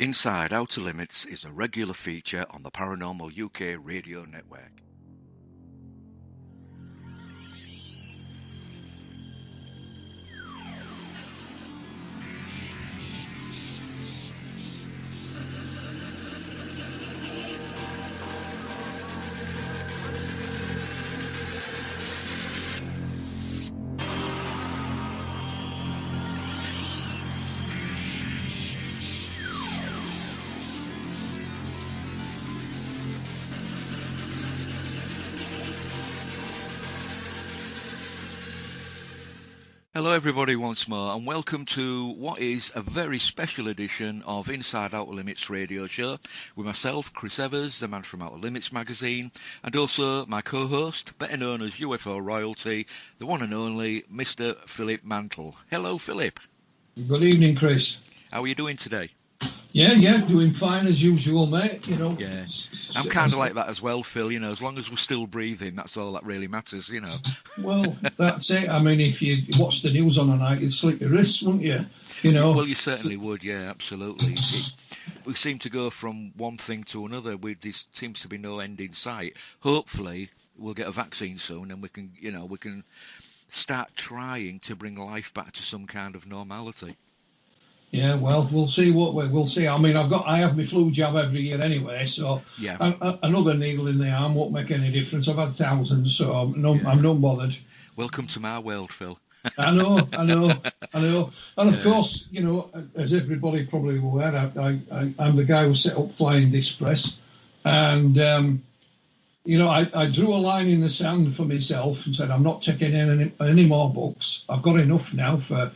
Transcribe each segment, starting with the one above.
Inside Outer Limits is a regular feature on the Paranormal UK radio network. Hello everybody once more, and welcome to what is a very special edition of Inside Outer Limits radio show with myself, Chris Evers, the man from Outer Limits magazine, and also my co-host, better known as UFO royalty, the one and only Mr. Phillip Mantle. Hello Philip. Good evening, Chris. How are you doing today? Yeah, doing fine as usual, mate. You know. Yeah, I'm kind of like that as well, Phil. You know, as long as we're still breathing, that's all that really matters. You know. Well, that's it. I mean, if you watch the news on a night, you'd slit your wrists, wouldn't you? You know. Well, you certainly would. Yeah, absolutely. We seem to go from one thing to another. There seems to be no end in sight. Hopefully, we'll get a vaccine soon, and we can start trying to bring life back to some kind of normality. Yeah, well, we'll see we'll see. I mean, I have my flu jab every year anyway, so yeah. Another needle in the arm won't make any difference. I've had thousands, so I'm not bothered. Welcome to my world, Phil. I know. And of course, you know, as everybody probably aware, I'm the guy who set up Flying Disc Press, and you know, I drew a line in the sand for myself and said I'm not taking any more books. I've got enough now for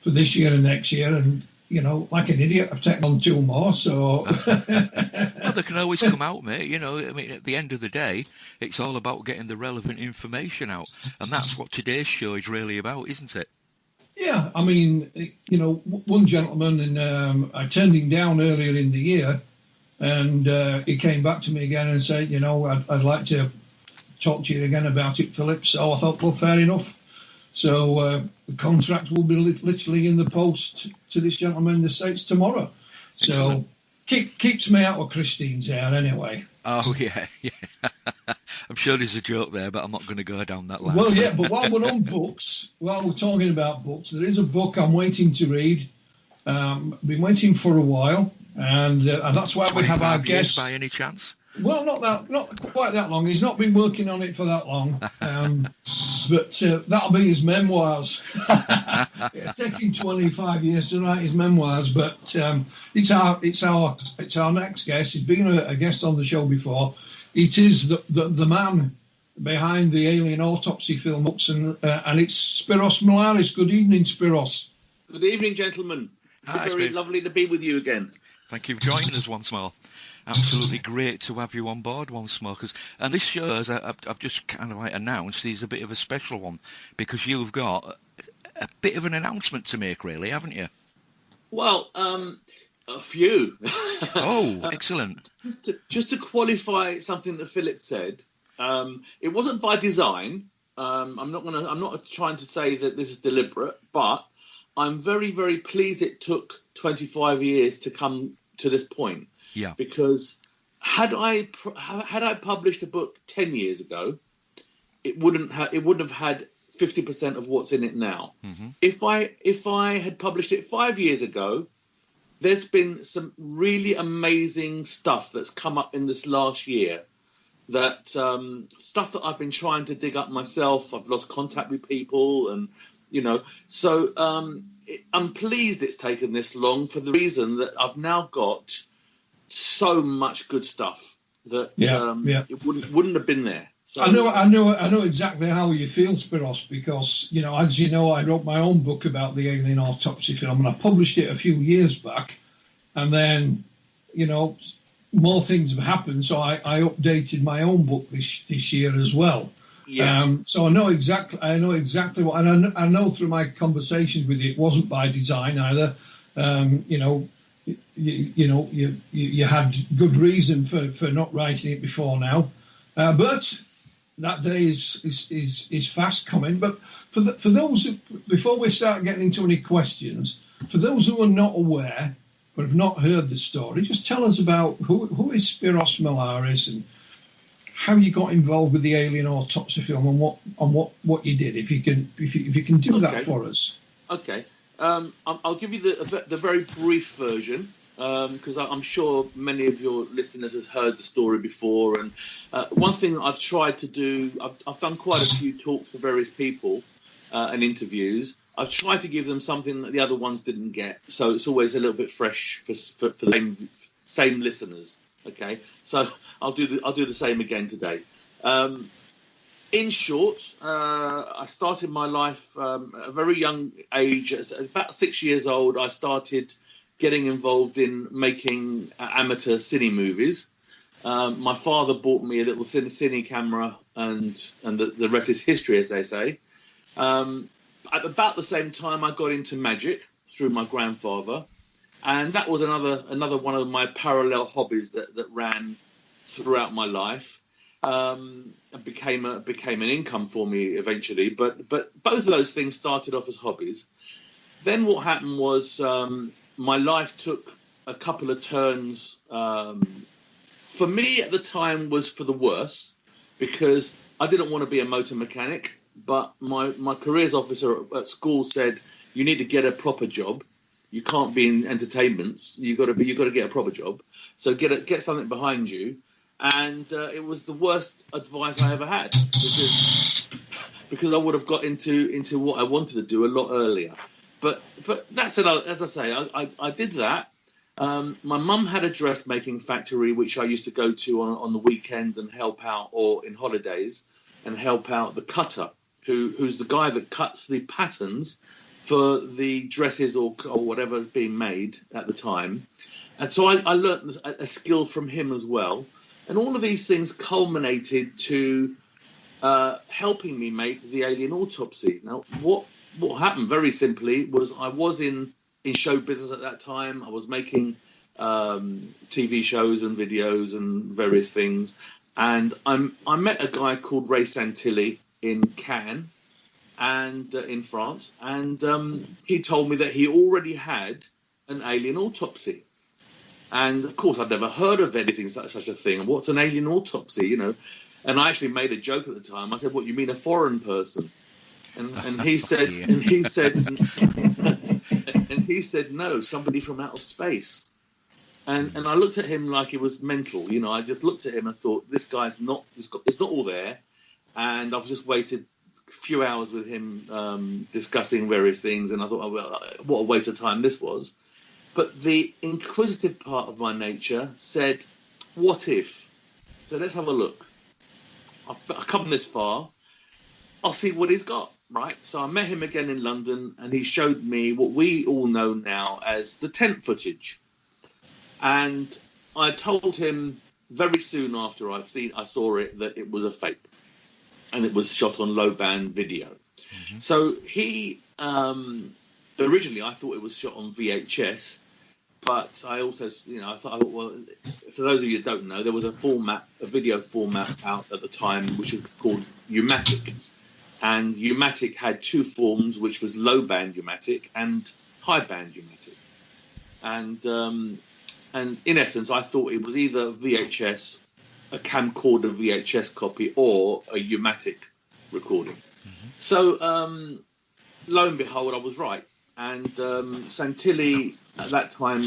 this year and next year, and you know, like an idiot, I've taken on 2 more. So well, they can always come out, mate. You know, I mean, at the end of the day, it's all about getting the relevant information out, and that's what today's show is really about, isn't it? Yeah, I mean, you know, one gentleman, and I turned him down earlier in the year, and he came back to me again and said, you know, I'd like to talk to you again about it, Philip. So I thought, well, fair enough. So the contract will be literally in the post to this gentleman in the States tomorrow. So keeps me out of Christine's hair anyway. Oh, yeah. I'm sure there's a joke there, but I'm not going to go down that line. Well, yeah, but while we're on books, while we're talking about books, there is a book I'm waiting to read. Been waiting for a while, and that's why we have our guests. By any chance? Well, not quite that long. He's not been working on it for that long, but that'll be his memoirs. It's taking 25 years to write his memoirs, but it's our next guest. He's been a guest on the show before. It is the man behind the Alien Autopsy film, Hoax, and it's Spyros Melaris. Good evening, Spyros. Good evening, gentlemen. Hi, very lovely to be with you again. Thank you for joining us once more. Absolutely great to have you on board once more. And this show, as I've just kind of like announced, is a bit of a special one because you've got a bit of an announcement to make, really, haven't you? Well, a few. Oh, excellent. Just to qualify something that Phillip said, it wasn't by design. I'm not trying to say that this is deliberate, but I'm very, very pleased it took 25 years to come to this point. Yeah. Because had I published a book 10 years ago, it wouldn't have had 50% of what's in it now. Mm-hmm. If I had published it 5 years ago, there's been some really amazing stuff that's come up in this last year. That stuff that I've been trying to dig up myself. I've lost contact with people, and you know, so I'm pleased it's taken this long for the reason that I've now got so much good stuff that it wouldn't have been there. So, I know exactly how you feel, Spyros, because you know, as you know, I wrote my own book about the Alien Autopsy film, and I published it a few years back, and then you know, more things have happened, so I updated my own book this year as well. Yeah. So I know exactly what, and I know through my conversations with you, it wasn't by design either. You know. You had good reason for not writing it before now, but that day is fast coming. But for those before we start getting into any questions, for those who are not aware, but have not heard the story, just tell us about who is Spyros Melaris and how you got involved with the Alien Autopsy film and what you did. If you can do that for us. Okay. I'll give you the very brief version, because I'm sure many of your listeners has heard the story before. And one thing I've tried to do, I've done quite a few talks to various people and interviews. I've tried to give them something that the other ones didn't get, so it's always a little bit fresh for the same listeners. Okay, so I'll do the same again today. In short, I started my life at a very young age. At about 6 years old, I started getting involved in making amateur cine movies. My father bought me a little cine camera, and the rest is history, as they say. At about the same time, I got into magic through my grandfather, and that was another one of my parallel hobbies that ran throughout my life. And became an income for me eventually. But both of those things started off as hobbies. Then what happened was my life took a couple of turns. For me at the time was for the worse, because I didn't want to be a motor mechanic. But my careers officer at school said, you need to get a proper job. You can't be in entertainments. You got to get a proper job. So get something behind you. And it was the worst advice I ever had, because I would have got into what I wanted to do a lot earlier. But that's it. As I say, I did that. My mum had a dressmaking factory which I used to go to on the weekend and help out, or in holidays, and help out the cutter, who's the guy that cuts the patterns for the dresses or whatever is being made at the time. And so I learned a skill from him as well. And all of these things culminated to helping me make the Alien Autopsy. Now, what happened very simply was I was in show business at that time. I was making TV shows and videos and various things. And I met a guy called Ray Santilli in Cannes and in France. And he told me that he already had an Alien Autopsy. And of course, I'd never heard of anything such a thing. What's an alien autopsy, you know? And I actually made a joke at the time. I said, "What, you mean a foreign person?" And he said, and he said, "No, somebody from outer space." And I looked at him like he was mental, you know. I just looked at him and thought, this guy's not, it's not all there. And I've just wasted a few hours with him discussing various things. And I thought, oh, well, what a waste of time this was. But the inquisitive part of my nature said, what if? So let's have a look. I've come this far. I'll see what he's got, right? So I met him again in London, and he showed me what we all know now as the tent footage. And I told him very soon after I saw it that it was a fake, and it was shot on low-band video. Mm-hmm. So he originally I thought it was shot on VHS. But I also, you know, I thought, well, for those of you who don't know, there was a video format out at the time, which was called U-matic. And U-matic had two forms, which was low-band U-matic and high-band U-matic. And in essence, I thought it was either VHS, a camcorder VHS copy, or a U-matic recording. Mm-hmm. So, lo and behold, I was right. And Santilli at that time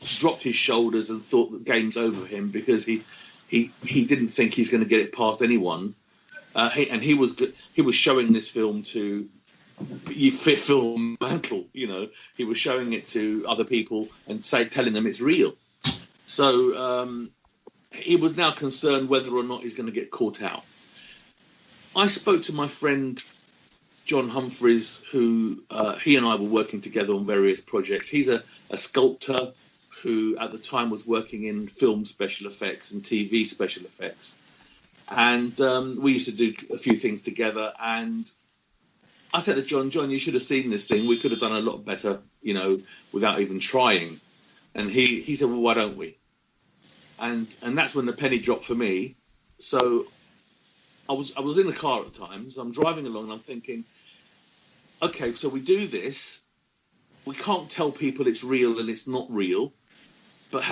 dropped his shoulders and thought the game's over for him, because he didn't think he's going to get it past anyone. He was showing this film to Phil Mantle, you know. He was showing it to other people and telling them it's real. So he was now concerned whether or not he's going to get caught out. I spoke to my friend John Humphreys, who he and I were working together on various projects. He's a sculptor who at the time was working in film special effects and TV special effects. And we used to do a few things together. And I said to John, you should have seen this thing. We could have done a lot better, you know, without even trying. And he said, well, why don't we? And that's when the penny dropped for me. So I was in the car at the time, so I'm driving along and I'm thinking, okay, so we do this. We can't tell people it's real and it's not real.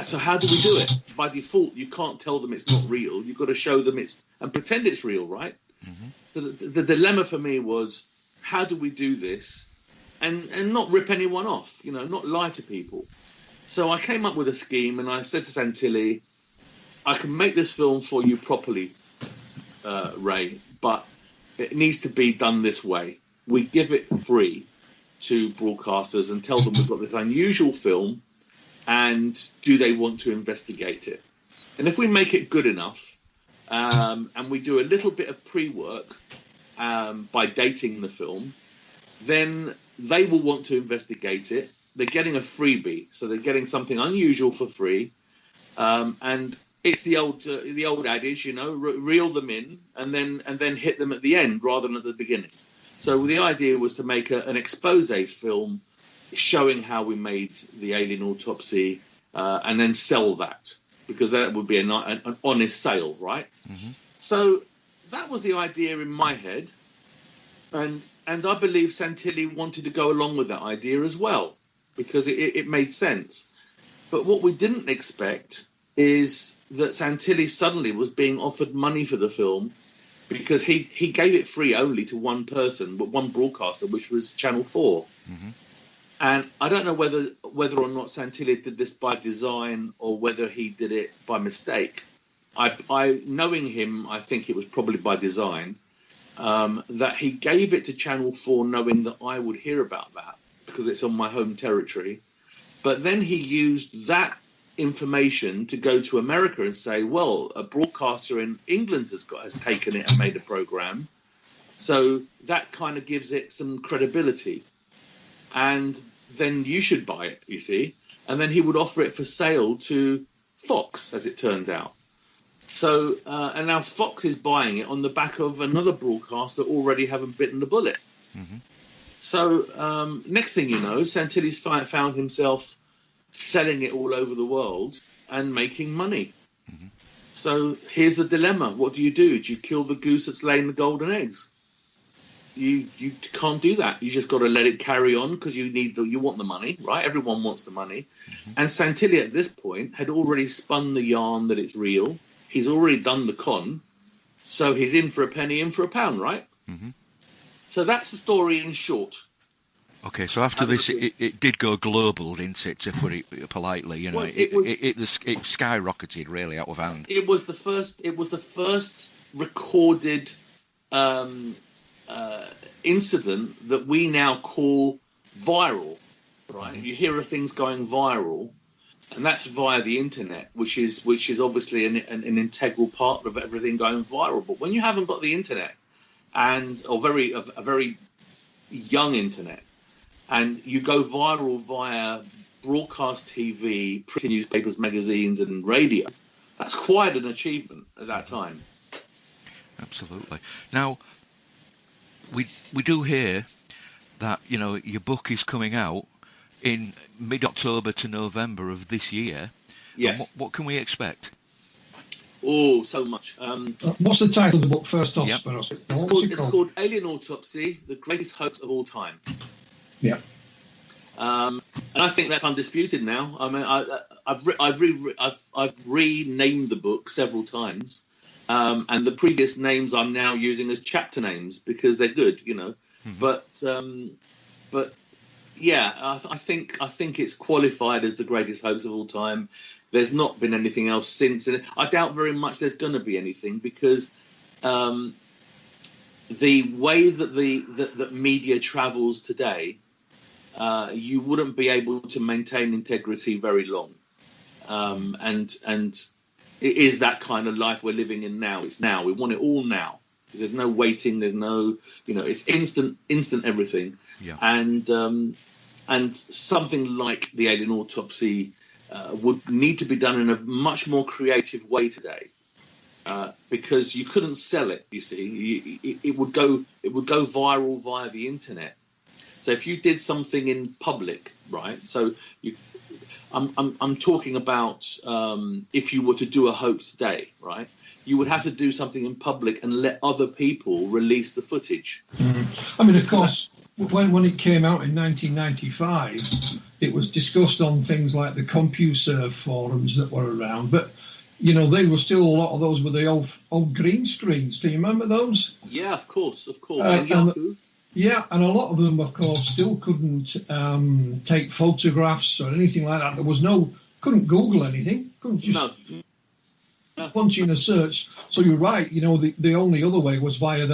so how do we do it? By default, you can't tell them it's not real. You've got to show them and pretend it's real, right? Mm-hmm. So the dilemma for me was, how do we do this and not rip anyone off, not lie to people? So I came up with a scheme, and I said to Santilli, I can make this film for you properly, Ray, but it needs to be done this way. We give it free to broadcasters and tell them we've got this unusual film, and do they want to investigate it? And if we make it good enough, and we do a little bit of pre-work by dating the film, then they will want to investigate it. They're getting a freebie, so they're getting something unusual for free, and it's the old adage, reel them in and then hit them at the end rather than at the beginning. So the idea was to make an expose film showing how we made the Alien Autopsy, and then sell that, because that would be an honest sale, right? Mm-hmm. So that was the idea in my head, and I believe Santilli wanted to go along with that idea as well, because it made sense. But what we didn't expect is that Santilli suddenly was being offered money for the film, because he gave it free only to one person, but one broadcaster, which was Channel 4. Mm-hmm. And I don't know whether or not Santilli did this by design or whether he did it by mistake. I knowing him, I think it was probably by design, that he gave it to Channel 4 knowing that I would hear about that because it's on my home territory. But then he used that information to go to America and say, well, a broadcaster in England has taken it and made a program. So that kind of gives it some credibility. And then you should buy it, you see. And then he would offer it for sale to Fox, as it turned out. So, and now Fox is buying it on the back of another broadcaster already having bitten the bullet. Mm-hmm. So, next thing you know, Santilli's found himself selling it all over the world and making money. Mm-hmm. So here's the dilemma. What do? Do you kill the goose that's laying the golden eggs? You can't do that. You just got to let it carry on because you want the money, right? Everyone wants the money. Mm-hmm. And Santilli at this point had already spun the yarn that it's real. He's already done the con. So he's in for a penny, in for a pound, right? Mm-hmm. So that's the story in short. Okay, so after this, it did go global, didn't it? To put it politely, Well, it skyrocketed really out of hand. It was the first recorded incident that we now call viral, right? Mm-hmm. You hear of things going viral, and that's via the internet, which is obviously an integral part of everything going viral. But when you haven't got the internet, or a very young internet, and you go viral via broadcast TV, print newspapers, magazines, and radio, that's quite an achievement at that time. Absolutely. Now, we do hear that, your book is coming out in mid-October to November of this year. Yes. What can we expect? Oh, so much. What's the title of the book, first off? Yep. It's called Alien Autopsy, the greatest hoax of all time. Yeah. And I think that's undisputed now. I mean, I've renamed the book several times, and the previous names I'm now using as chapter names because they're good, Mm-hmm. But yeah, I think it's qualified as the greatest hoax of all time. There's not been anything else since, and I doubt very much there's going to be anything because the way that media travels today. You wouldn't be able to maintain integrity very long, and it is that kind of life we're living in now. It's now. We want it all now. There's no waiting. There's no, it's instant everything. Yeah. And something like the Alien Autopsy would need to be done in a much more creative way today, because you couldn't sell it. You see, it would go viral via the internet. So if you did something in public, right? So I'm talking about if you were to do a hoax today, right? You would have to do something in public and let other people release the footage. Mm-hmm. I mean, of course, when it came out in 1995, it was discussed on things like the CompuServe forums that were around. But, you know, they were still, a lot of those were the old green screens. Do you remember those? Yeah, of course. Yeah, and a lot of them, of course, still couldn't take photographs or anything like that. Couldn't Google anything. Couldn't just punch in a search. So you're right. You know, the only other way was via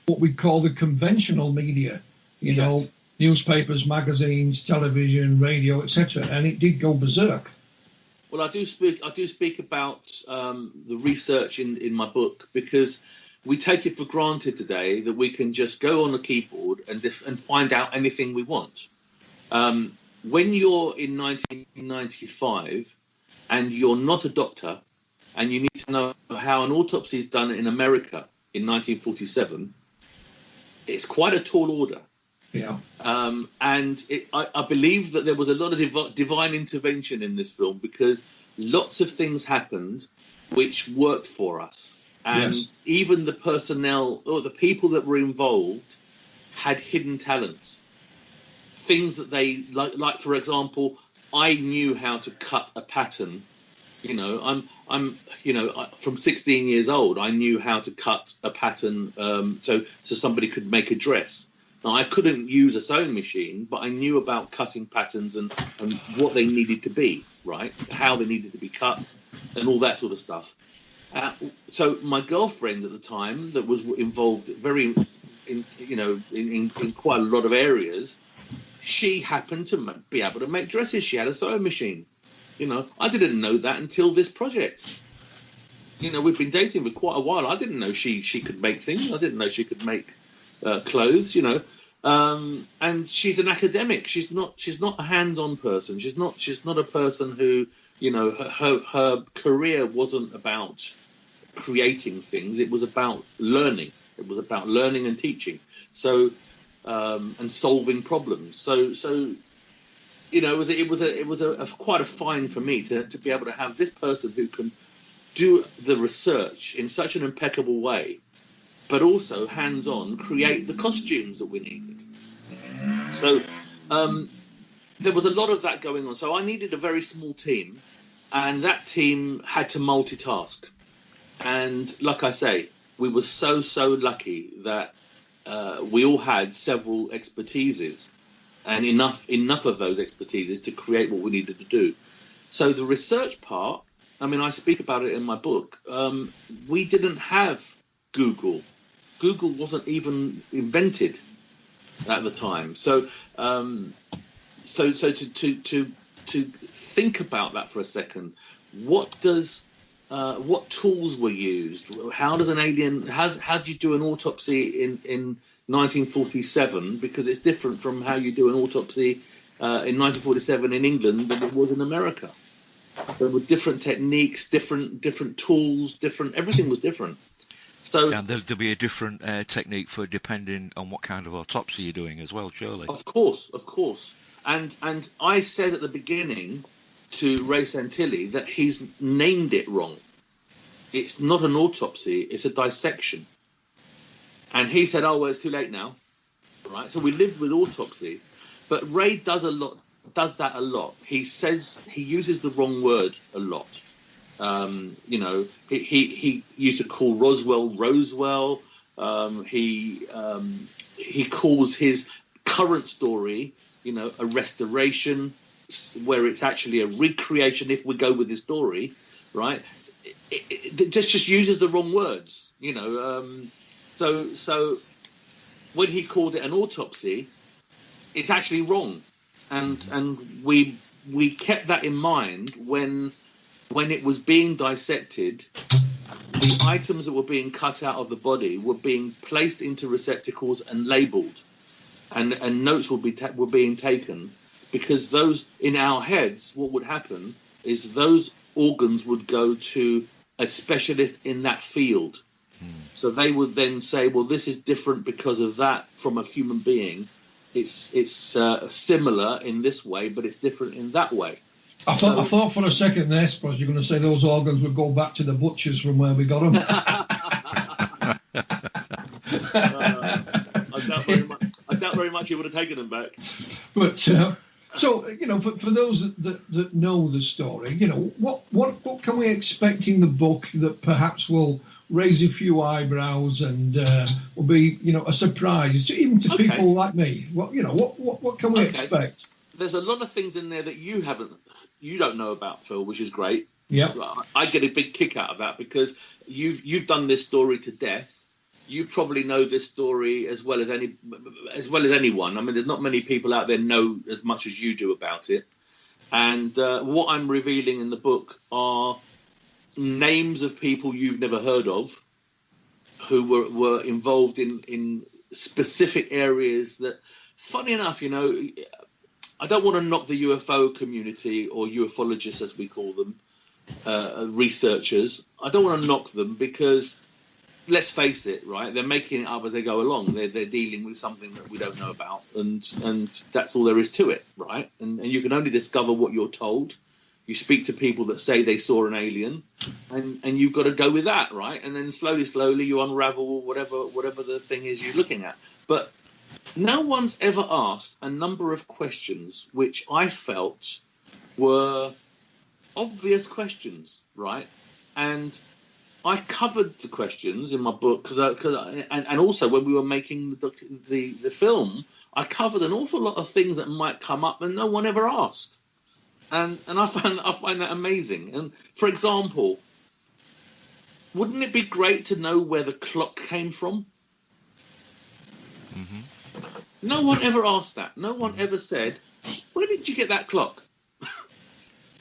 what we call the conventional media. You know, newspapers, magazines, television, radio, etc. And it did go berserk. Well, I do speak about the research in my book, because we take it for granted today that we can just go on the keyboard and find out anything we want. When you're in 1995 and you're not a doctor and you need to know how an autopsy is done in America in 1947, it's quite a tall order. Yeah. And I believe that there was a lot of divine intervention in this film, because lots of things happened which worked for us. And even the personnel or the people that were involved had hidden talents. Things that they, like for example, I knew how to cut a pattern. You know, I'm from 16 years old, I knew how to cut a pattern so somebody could make a dress. Now, I couldn't use a sewing machine, but I knew about cutting patterns and what they needed to be, right? How they needed to be cut and all that sort of stuff. So my girlfriend at the time, that was involved in quite a lot of areas, she happened to be able to make dresses. She had a sewing machine. You know, I didn't know that until this project. You know, we've been dating for quite a while. I didn't know she could make things. I didn't know she could make clothes. You know, and she's an academic. She's not a hands-on person. She's not a person who, you know, her career wasn't about creating things. It was about learning. It was about learning and teaching. So and solving problems. So you know, it was quite a find for me to be able to have this person who can do the research in such an impeccable way, but also hands-on create the costumes that we needed. So there was a lot of that going on. So I needed a very small team, and that team had to multitask. And like I say, we were so lucky that we all had several expertises, and enough of those expertises to create what we needed to do. So the research part, I mean, I speak about it in my book. We didn't have Google. Google wasn't even invented at the time. So to think about that for a second, what tools were used? How does how do you do an autopsy in 1947? Because it's different from how you do an autopsy in 1947 in England than it was in America. There were different techniques, different tools, everything was different. So, and there'll be a different technique for depending on what kind of autopsy you're doing as well, surely. Of course. And I said at the beginning to Ray Santilli that he's named it wrong. It's not an autopsy, it's a dissection. And he said, oh, well, it's too late now. Right? So we lived with autopsy. But Ray does that a lot. He uses the wrong word a lot. You know, he used to call Roswell. He calls his current story, you know, a restoration, where it's actually a recreation if we go with the story, right? It just uses the wrong words, you know. So when he called it an autopsy, it's actually wrong, and we kept that in mind when it was being dissected. The items that were being cut out of the body were being placed into receptacles and labelled, and notes were being taken, because those, in our heads, what would happen is those organs would go to a specialist in that field. So they would then say, well, this is different because of that from a human being. It's similar in this way, but it's different in that way. I thought for a second there, Spyros, you're going to say those organs would go back to the butchers from where we got them. I doubt very she would have taken them back. But so for those that know the story, what can we expect in the book that perhaps will raise a few eyebrows and will be a surprise even to people like me? What can we expect? There's a lot of things in there that you don't know about, Phil, which is great. Yeah, I get a big kick out of that because you've done this story to death. You probably know this story as well as anyone. I mean, there's not many people out there know as much as you do about it. And what I'm revealing in the book are names of people you've never heard of who were involved in specific areas that, funny enough, I don't want to knock the UFO community or ufologists, as we call them, researchers. I don't want to knock them because, let's face it, right? They're making it up as they go along. They're dealing with something that we don't know about, and that's all there is to it, right? And you can only discover what you're told. You speak to people that say they saw an alien, and you've got to go with that, right? And then slowly you unravel whatever the thing is you're looking at. But no one's ever asked a number of questions which I felt were obvious questions, right? And I covered the questions in my book and also when we were making the film, I covered an awful lot of things that might come up and no one ever asked, and I find that amazing. And for example, wouldn't it be great to know where the clock came from? Mm-hmm. No one ever asked that. No one ever said, "Where did you get that clock?"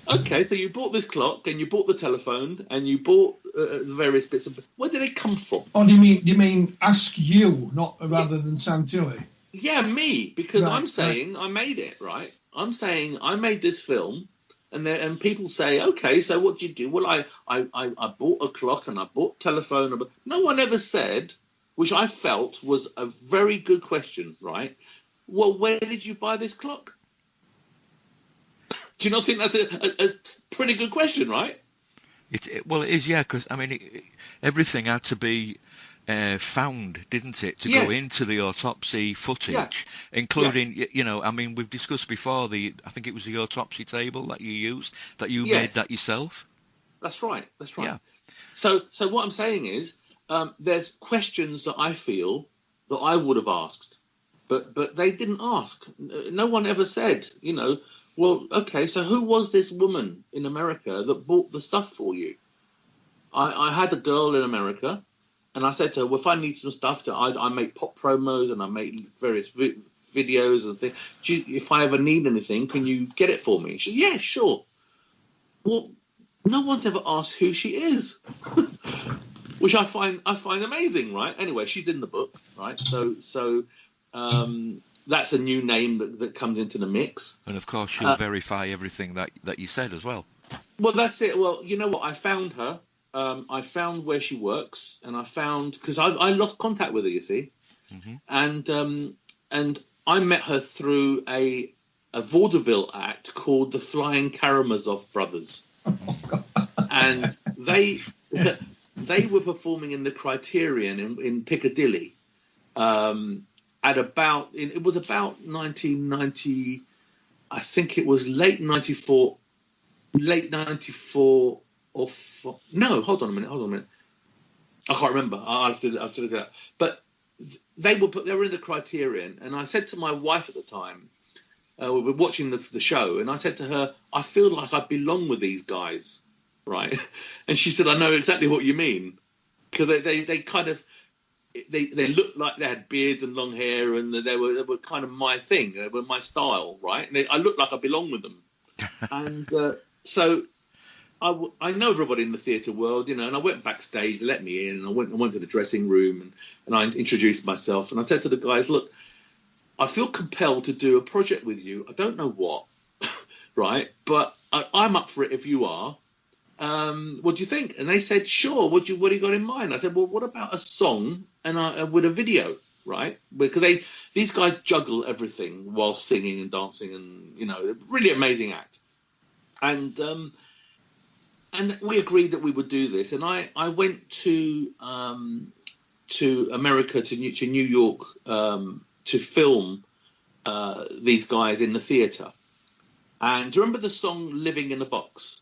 Okay, so you bought this clock, and you bought the telephone, and you bought the various bits of. Where did it come from? Oh, do you mean ask you, not rather than Santilli? Yeah, me, because Right, I'm saying I made it, right? I'm saying I made this film, and people say, okay, so what did you do? Well, I bought a clock and I bought telephone. No one ever said, which I felt was a very good question, right? Well, where did you buy this clock? Do you not think that's a pretty good question, right? Well, it is, yeah, because, I mean, everything had to be found, didn't it, to go into the autopsy footage, including, I mean, we've discussed before, I think it was the autopsy table that you used, that you made that yourself. That's right. Yeah. So what I'm saying is, there's questions that I feel that I would have asked, but they didn't ask. No one ever said, well, okay, so who was this woman in America that bought the stuff for you? I had a girl in America, and I said to her, well, if I need some stuff, I make pop promos and I make various videos and things. If I ever need anything, can you get it for me? She said, yeah, sure. Well, no one's ever asked who she is, which I find amazing, right? Anyway, she's in the book, right? So that's a new name that comes into the mix. And of course, she'll verify everything that you said as well. Well, that's it. Well, you know what? I found her. I found where she works, and I found because I lost contact with her, you see, and I met her through a vaudeville act called the Flying Karamazov Brothers, and they were performing in the Criterion in Piccadilly. It was about 1990, I think it was late 94 no, hold on a minute. I can't remember. I'll have to look it up. But they were in the Criterion, and I said to my wife at the time, we were watching the show, and I said to her, I feel like I belong with these guys, right? And she said, I know exactly what you mean, because they kind of they looked like they had beards and long hair, and they were kind of my thing. They were my style, right? And I looked like I belonged with them. And so I know everybody in the theatre world, and I went backstage, they let me in, and I went to the dressing room, and I introduced myself, and I said to the guys, look, I feel compelled to do a project with you. I don't know what, right? But I'm up for it if you are. What do you think? And they said, sure. What do you got in mind? I said, well, what about a song and with a video, right? Because these guys juggle everything while singing and dancing, and really amazing act. And we agreed that we would do this. And I went to America, to New York, to film these guys in the theatre. And do you remember the song "Living in a Box"?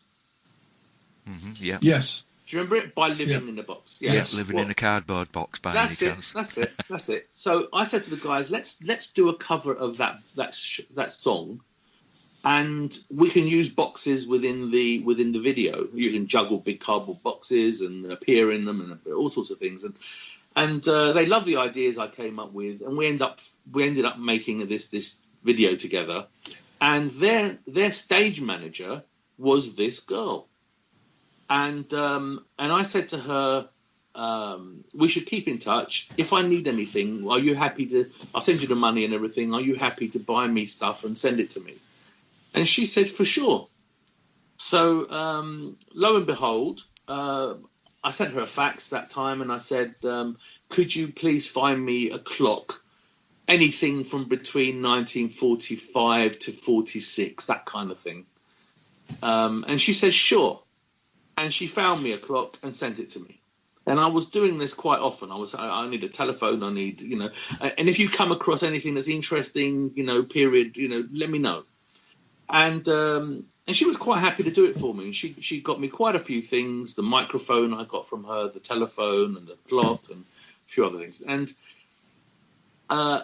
Yeah. Yes. Do you remember it? By Living in a Box. Yeah. Yes. Living in a cardboard box by any chance. That's it. So I said to the guys, let's do a cover of that song, and we can use boxes within the video. You can juggle big cardboard boxes and appear in them and all sorts of things. And they love the ideas I came up with, and we ended up making this video together. And their stage manager was this girl. And I said to her, we should keep in touch. If I need anything, are you happy to? I'll send you the money and everything. Are you happy to buy me stuff and send it to me? And she said, for sure. So lo and behold, I sent her a fax that time, and I said, could you please find me a clock, anything from between 1945 to 46, that kind of thing. And she said, sure. And she found me a clock and sent it to me. And I was doing this quite often. I need a telephone. I need, and if you come across anything that's interesting, period, let me know. And she was quite happy to do it for me. She got me quite a few things: the microphone I got from her, the telephone, and the clock, and a few other things. And I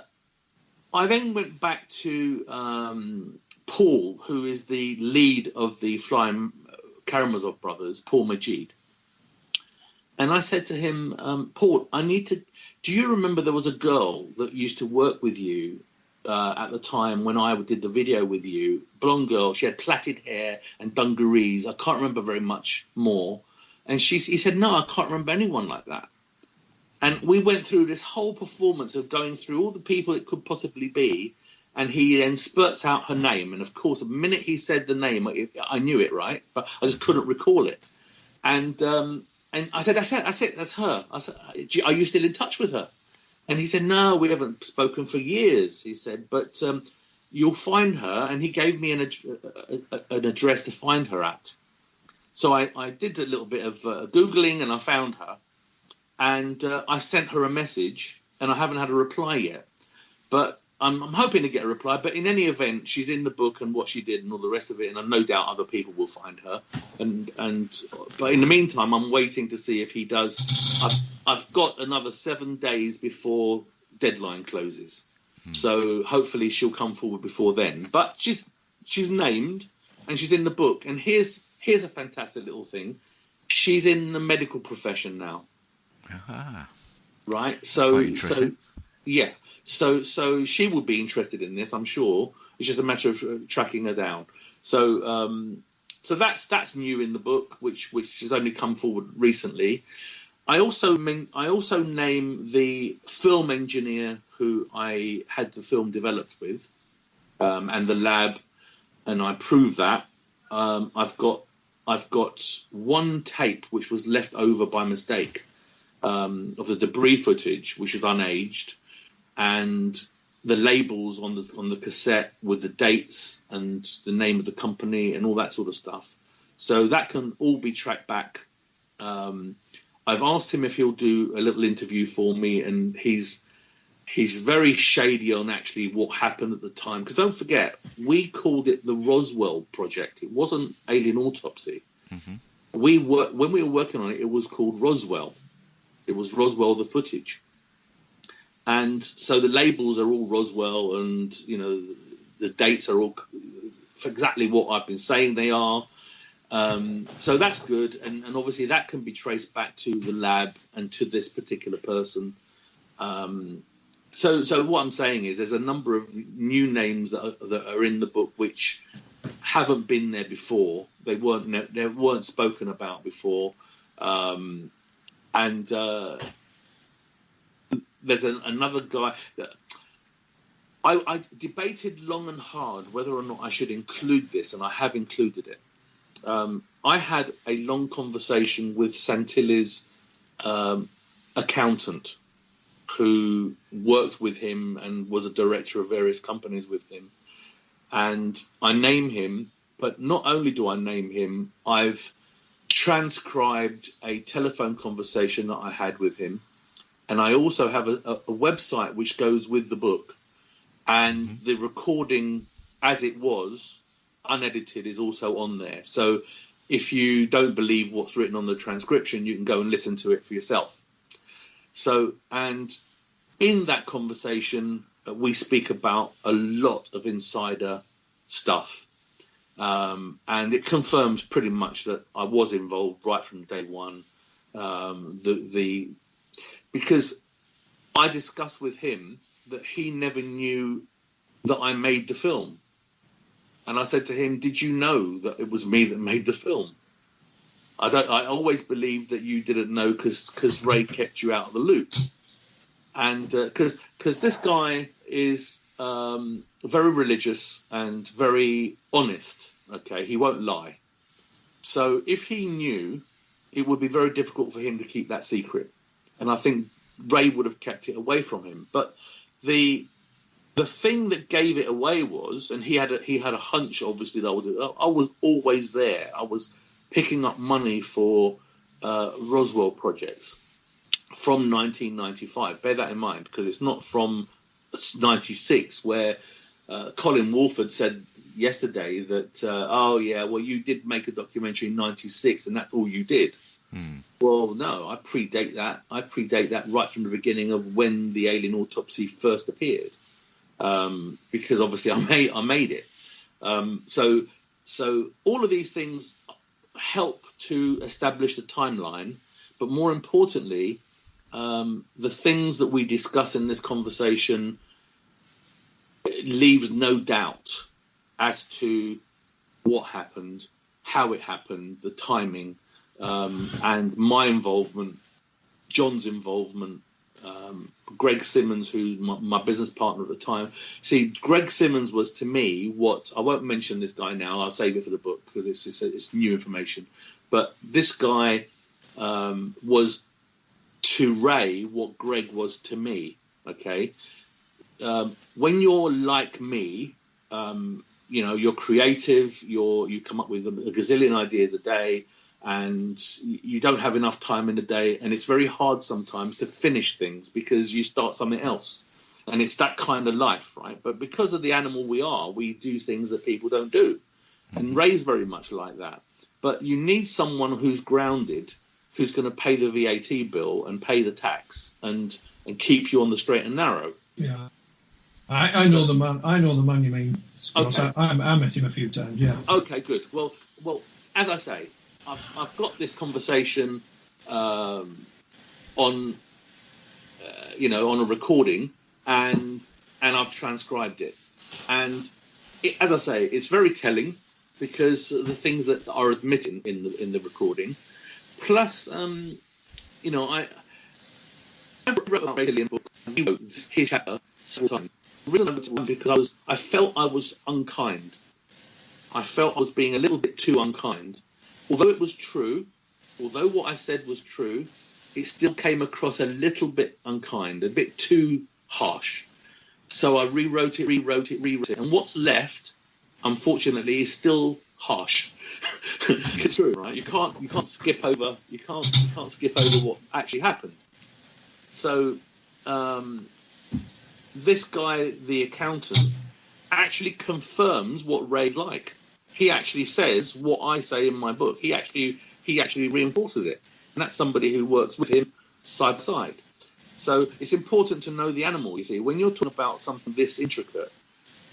then went back to Paul, who is the lead of the Flying Karamazov brothers, Paul Majid. And I said to him, Paul, do you remember there was a girl that used to work with you at the time when I did the video with you? Blonde girl, she had plaited hair and dungarees. I can't remember very much more. And he said, no, I can't remember anyone like that. And we went through this whole performance of going through all the people it could possibly be. And he then spurts out her name. And, of course, the minute he said the name, I knew it, right? But I just couldn't recall it. And I said, that's her. I said, are you still in touch with her? And he said, no, we haven't spoken for years, he said. But you'll find her. And he gave me an address to find her at. So I did a little bit of Googling, and I found her. And I sent her a message, and I haven't had a reply yet. But I'm hoping to get a reply, but in any event, she's in the book and what she did and all the rest of it, and I no doubt other people will find her. But in the meantime, I'm waiting to see if he does. I've got another 7 days before deadline closes, so hopefully she'll come forward before then. But she's named and she's in the book. And here's a fantastic little thing: she's in the medical profession now. Right? So yeah. So she would be interested in this, I'm sure. It's just a matter of tracking her down. So that's new in the book, which has only come forward recently. I also name the film engineer who I had the film developed with, and the lab, and I proved that. I've got one tape which was left over by mistake of the debris footage, which is unaged. And the labels on the cassette with the dates and the name of the company and all that sort of stuff. So that can all be tracked back. I've asked him if he'll do a little interview for me, and he's very shady on actually what happened at the time. Because don't forget, we called it the Roswell Project. It wasn't Alien Autopsy. Mm-hmm. When we were working on it, it was called Roswell. It was Roswell, the footage. And so the labels are all Roswell, and the dates are all exactly what I've been saying they are. So that's good, and obviously that can be traced back to the lab and to this particular person. So what I'm saying is there's a number of new names that are in the book which haven't been there before. They weren't spoken about before, and. There's another guy. I debated long and hard whether or not I should include this, and I have included it. I had a long conversation with Santilli's accountant, who worked with him and was a director of various companies with him. And I name him, but not only do I name him, I've transcribed a telephone conversation that I had with him. And I also have a website which goes with the book, and the recording as it was, unedited, is also on there. So if you don't believe what's written on the transcription, you can go and listen to it for yourself. So, and in that conversation, we speak about a lot of insider stuff. And it confirms pretty much that I was involved right from day one. Because I discussed with him that he never knew that I made the film. And I said to him, did you know that it was me that made the film? I always believed that you didn't know because Ray kept you out of the loop. And because this guy is very religious and very honest, okay? He won't lie. So if he knew, it would be very difficult for him to keep that secret. And I think Ray would have kept it away from him. But the thing that gave it away was, and he had a hunch, obviously, that I was always there. I was picking up money for Roswell projects from 1995. Bear that in mind, because it's not from 96, where Colin Wolford said yesterday that, you did make a documentary in 96 and that's all you did. Well, no, I predate that. I predate that right from the beginning of when the Alien Autopsy first appeared, because obviously I made it. So all of these things help to establish the timeline, but more importantly, the things that we discuss in this conversation leaves no doubt as to what happened, how it happened, the timing, and my involvement, John's involvement, Greg Simmons, who's my business partner at the time. See, Greg Simmons was to me what, I won't mention this guy now, I'll save it for the book because it's new information. But this guy was to Ray what Greg was to me, okay? When you're like me, you're creative, you come up with a gazillion ideas a day, and you don't have enough time in the day, and it's very hard sometimes to finish things because you start something else. And it's that kind of life, right? But because of the animal we are, we do things that people don't do. And Ray's very much like that. But you need someone who's grounded, who's going to pay the VAT bill and pay the tax and keep you on the straight and narrow. Yeah. I know the man. I know the man you mean. Okay. I met him a few times. Yeah. Okay, good. Well, as I say, I've got this conversation on a recording, and I've transcribed it. And as I say, it's very telling because of the things that are admitted in the recording. Plus, I've read an Alien book. He wrote his chapter several times. Because I felt I was unkind. I felt I was being a little bit too unkind. Although it was true, although what I said was true, it still came across a little bit unkind, a bit too harsh. So I rewrote it. And what's left, unfortunately, is still harsh. It's true, right? You can't skip over what actually happened. So this guy, the accountant, actually confirms what Ray's like. He actually says what I say in my book. He actually reinforces it. And that's somebody who works with him side by side. So it's important to know the animal, you see. When you're talking about something this intricate,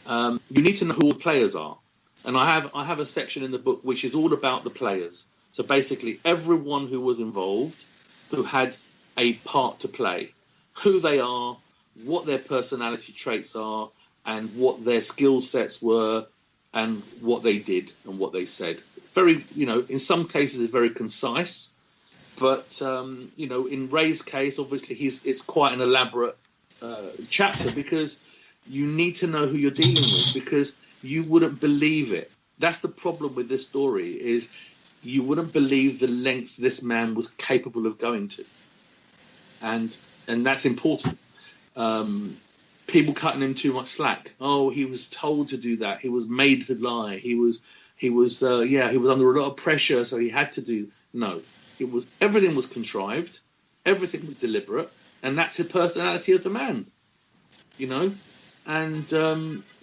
you need to know who all the players are. And I have a section in the book which is all about the players. So basically everyone who was involved, who had a part to play, who they are, what their personality traits are, and what their skill sets were, and what they did and what they said. Very, in some cases it's very concise, but in Ray's case, obviously it's quite an elaborate chapter because you need to know who you're dealing with because you wouldn't believe it. That's the problem with this story is you wouldn't believe the lengths this man was capable of going to, and that's important. People cutting him too much slack. Oh, he was told to do that. He was made to lie. He was under a lot of pressure, so he had to do. No, everything was contrived, everything was deliberate, and that's the personality of the man. And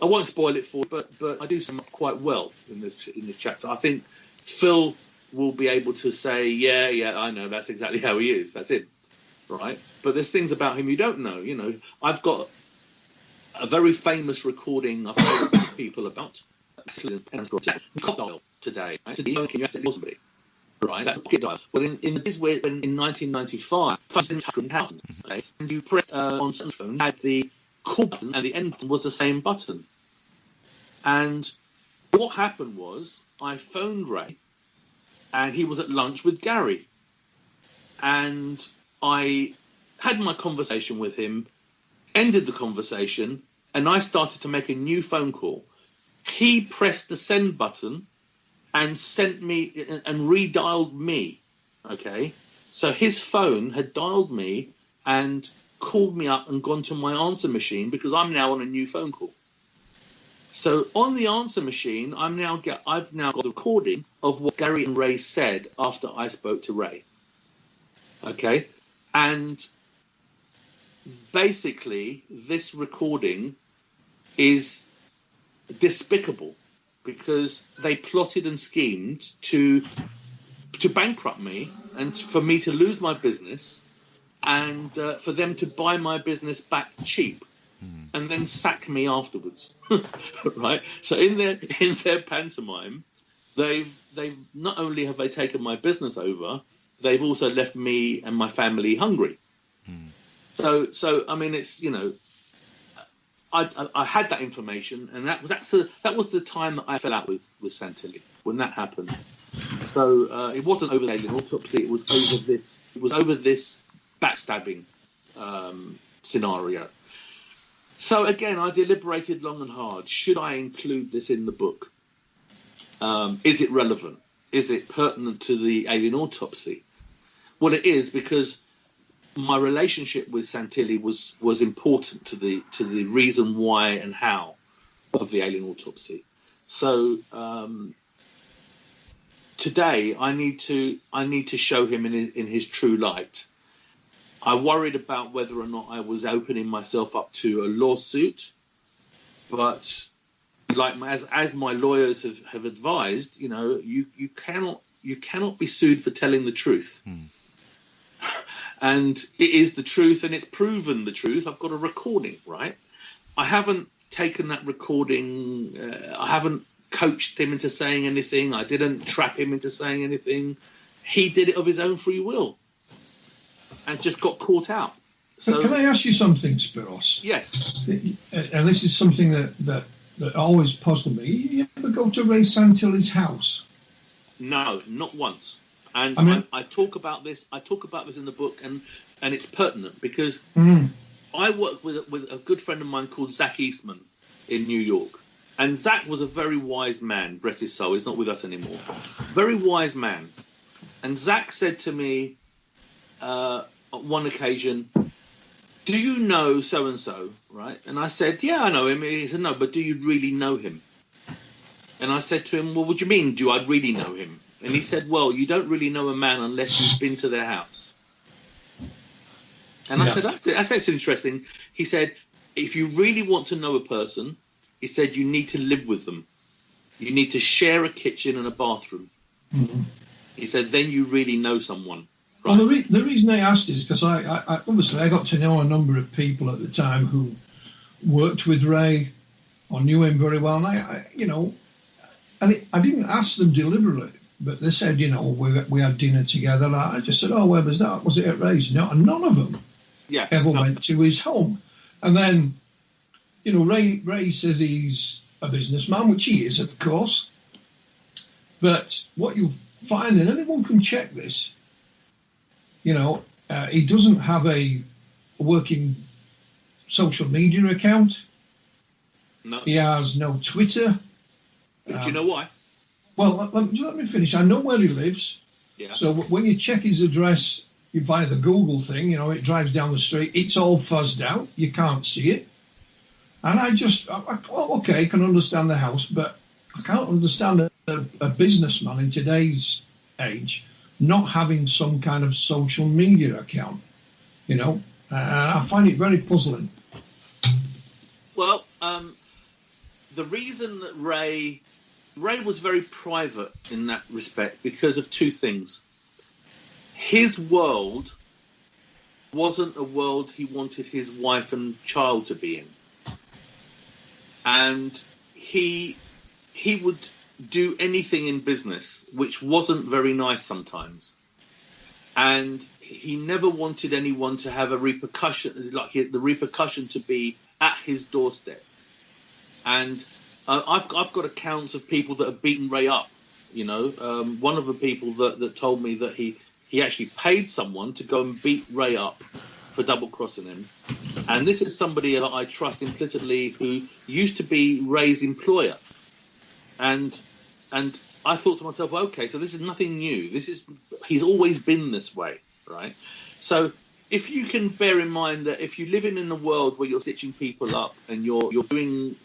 I won't spoil it for you, but I do sum up quite well in this chapter. I think Phil will be able to say, yeah, I know, that's exactly how he is. That's him, right? But there's things about him you don't know. You know, I've got a very famous recording I've told people about. Dial today, right? Today, you have to call somebody, right? That's pocket dial. Well, in the days when in 1995, okay, and you press on some phone, had the call button and the end button was the same button. And what happened was I phoned Ray, and he was at lunch with Gary, and I had my conversation with him, ended the conversation, and I started to make a new phone call. He pressed the send button and sent me and redialed me. Okay, so his phone had dialed me and called me up and gone to my answer machine because I'm now on a new phone call. So on the answer machine, I've now got the recording of what Gary and Ray said after I spoke to Ray. Okay, and basically this recording is despicable because they plotted and schemed to bankrupt me and for me to lose my business and for them to buy my business back cheap and then sack me afterwards. Right? So in their pantomime, they've not only have they taken my business over, they've also left me and my family hungry. So I mean, it's, you know, I had that information, and that was the time that I fell out with Santilli when that happened. So it wasn't over the Alien Autopsy; it was over this backstabbing scenario. So again, I deliberated long and hard. Should I include this in the book? Is it relevant? Is it pertinent to the Alien Autopsy? Well, it is, because my relationship with Santilli was important to the reason why and how of the Alien Autopsy. So today I need to show him in his true light. I worried about whether or not I was opening myself up to a lawsuit, but like as my lawyers have advised, you know, you cannot be sued for telling the truth. And it is the truth, and it's proven the truth. I've got a recording, right? I haven't taken that recording. I haven't coached him into saying anything. I didn't trap him into saying anything. He did it of his own free will and just got caught out. So, can I ask you something, Spyros? Yes. And this is something that always puzzled me. You ever go to Ray Santilli's house? No, not once. And I mean, I talk about this. I talk about this in the book, and it's pertinent because I work with a good friend of mine called Zach Eastman in New York, and Zach was a very wise man. Bless his soul, he's not with us anymore. Very wise man. And Zach said to me on one occasion, "Do you know so and so?" Right? And I said, "Yeah, I know him." He said, "No, but do you really know him?" And I said to him, "Well, what do you mean? Do I really know him?" And he said, "Well, you don't really know a man unless you've been to their house." And I said, that's interesting. He said, "If you really want to know a person," he said, "you need to live with them. You need to share a kitchen and a bathroom." He said, "Then you really know someone." Right? Well, the reason I asked is because I obviously I got to know a number of people at the time who worked with Ray or knew him very well. And I you know, and I didn't ask them deliberately. But they said, you know, we had dinner together. And I just said, "Oh, where was that? Was it at Ray's?" No, and none of them ever went to his home. And then, you know, Ray says he's a businessman, which he is, of course. But what you find, and anyone can check this, you know, he doesn't have a working social media account. No. He has no Twitter. Do you know why? Well, let me finish. I know where he lives. Yeah. So when you check his address via the Google thing, you know, it drives down the street. It's all fuzzed out. You can't see it. And well, okay, I can understand the house, but I can't understand a businessman in today's age not having some kind of social media account. You know, I find it very puzzling. Well, The reason that Ray was very private in that respect because of two things. His world wasn't a world he wanted his wife and child to be in. And he would do anything in business, which wasn't very nice sometimes. And he never wanted anyone to have a repercussion, like the repercussion to be at his doorstep. And I've got accounts of people that have beaten Ray up. One of the people that told me that he actually paid someone to go and beat Ray up for double-crossing him. And this is somebody that I trust implicitly who used to be Ray's employer. And I thought to myself, okay, so this is nothing new. He's always been this way, right? So if you can bear in mind that if you're living in a world where you're stitching people up and you're doing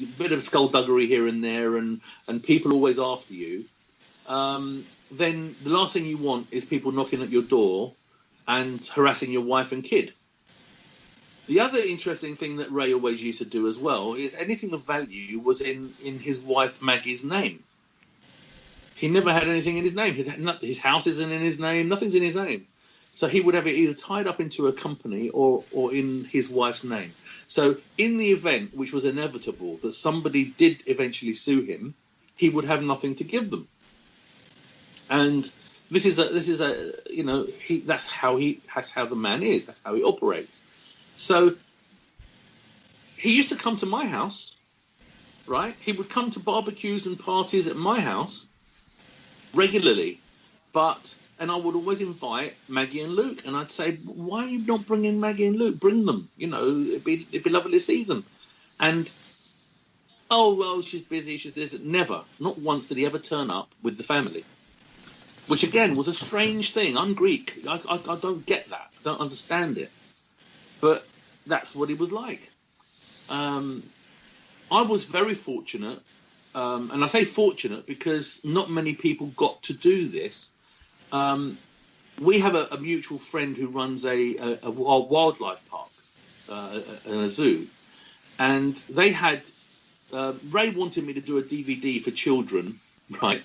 a bit of skullduggery here and there and people always after you, then the last thing you want is people knocking at your door and harassing your wife and kid. The other interesting thing that Ray always used to do as well is anything of value was in his wife Maggie's name. He never had anything in his name. His house isn't in his name. Nothing's in his name. So he would have it either tied up into a company or in his wife's name. So in the event, which was inevitable, that somebody did eventually sue him, he would have nothing to give them. And that's how the man is. That's how he operates. So he used to come to my house, right? He would come to barbecues and parties at my house regularly, and I would always invite Maggie and Luke, and I'd say, why are you not bringing Maggie and Luke? Bring them, it'd be lovely to see them. And, oh, well, she's busy, she's this. Never, not once did he ever turn up with the family, which again was a strange thing. I'm Greek. I don't get that. I don't understand it. But that's what he was like. I was very fortunate. And I say fortunate because not many people got to do this. We have a mutual friend who runs a wildlife park and a zoo. And they had... Ray wanted me to do a DVD for children, right?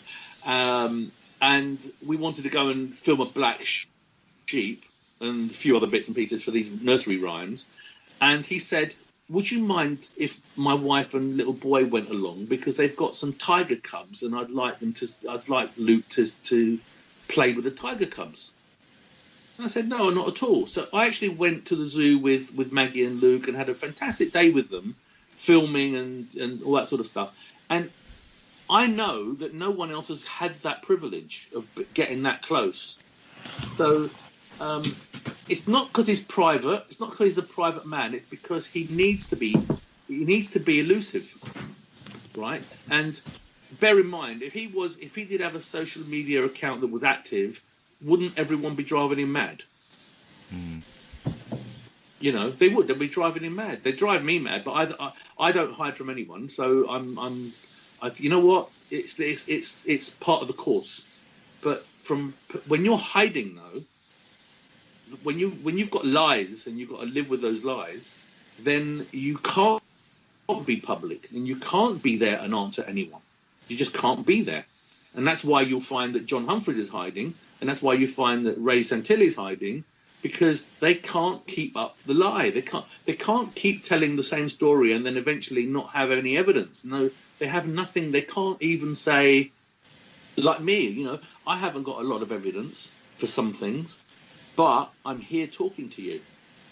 And we wanted to go and film a black sheep and a few other bits and pieces for these nursery rhymes. And he said, would you mind if my wife and little boy went along, because they've got some tiger cubs and I'd like Luke to play with the tiger cubs. And I said, no, not at all. So I actually went to the zoo with Maggie and Luke and had a fantastic day with them, filming and all that sort of stuff. And I know that no one else has had that privilege of getting that close. So it's not because he's private. It's not because he's a private man. It's because he needs to be elusive, right? And bear in mind, if he did have a social media account that was active, wouldn't everyone be driving him mad? Mm. They would. They'd be driving him mad. They drive me mad, but I don't hide from anyone. So you know what? It's part of the course. But when you're hiding though, when you've got lies and you've got to live with those lies, then you can't be public and you can't be there and answer anyone. You just can't be there. And that's why you'll find that John Humphreys is hiding, and that's why you find that Ray Santilli's hiding, because they can't keep up the lie. They can't keep telling the same story and then eventually not have any evidence. No, they have nothing. They can't even say, like me, I haven't got a lot of evidence for some things, but I'm here talking to you,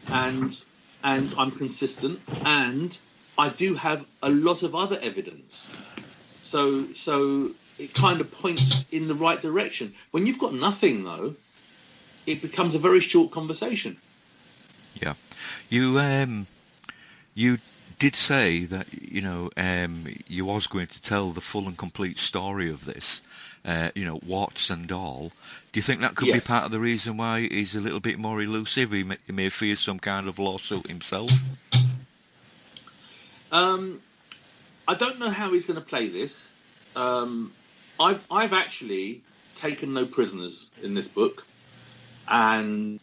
and I'm consistent, and I do have a lot of other evidence. So it kind of points in the right direction. When you've got nothing, though, it becomes a very short conversation. Yeah, you did say that you was going to tell the full and complete story of this. What's and all. Do you think that could be part of the reason why he's a little bit more elusive? He may fear some kind of lawsuit himself. I don't know how he's going to play this. I've actually taken no prisoners in this book, and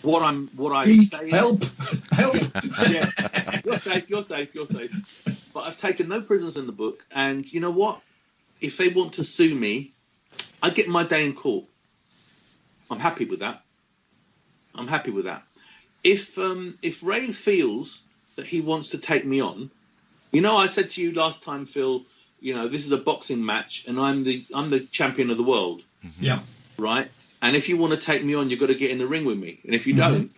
What I'm saying. Help! Yeah, you're safe. But I've taken no prisoners in the book, and you know what? If they want to sue me, I get my day in court. I'm happy with that. If Ray feels that he wants to take me on, I said to you last time, Phil, this is a boxing match, and I'm the champion of the world. Mm-hmm. Yeah. Right. And if you want to take me on, you've got to get in the ring with me. And if you don't,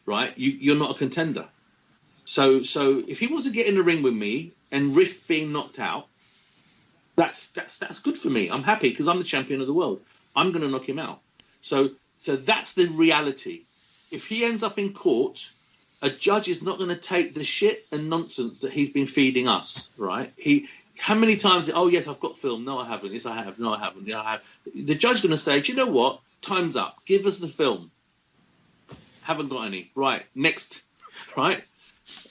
right, you're not a contender. So if he wants to get in the ring with me and risk being knocked out, that's good for me. I'm happy because I'm the champion of the world. I'm going to knock him out. So that's the reality. If he ends up in court, a judge is not going to take the shit and nonsense that he's been feeding us, right? How many times? Oh yes, I've got film. No, I haven't. Yes, I have. No, I haven't. Yeah, I have. The judge is going to say, do you know what? Time's up. Give us the film. Haven't got any. Right. Next. Right.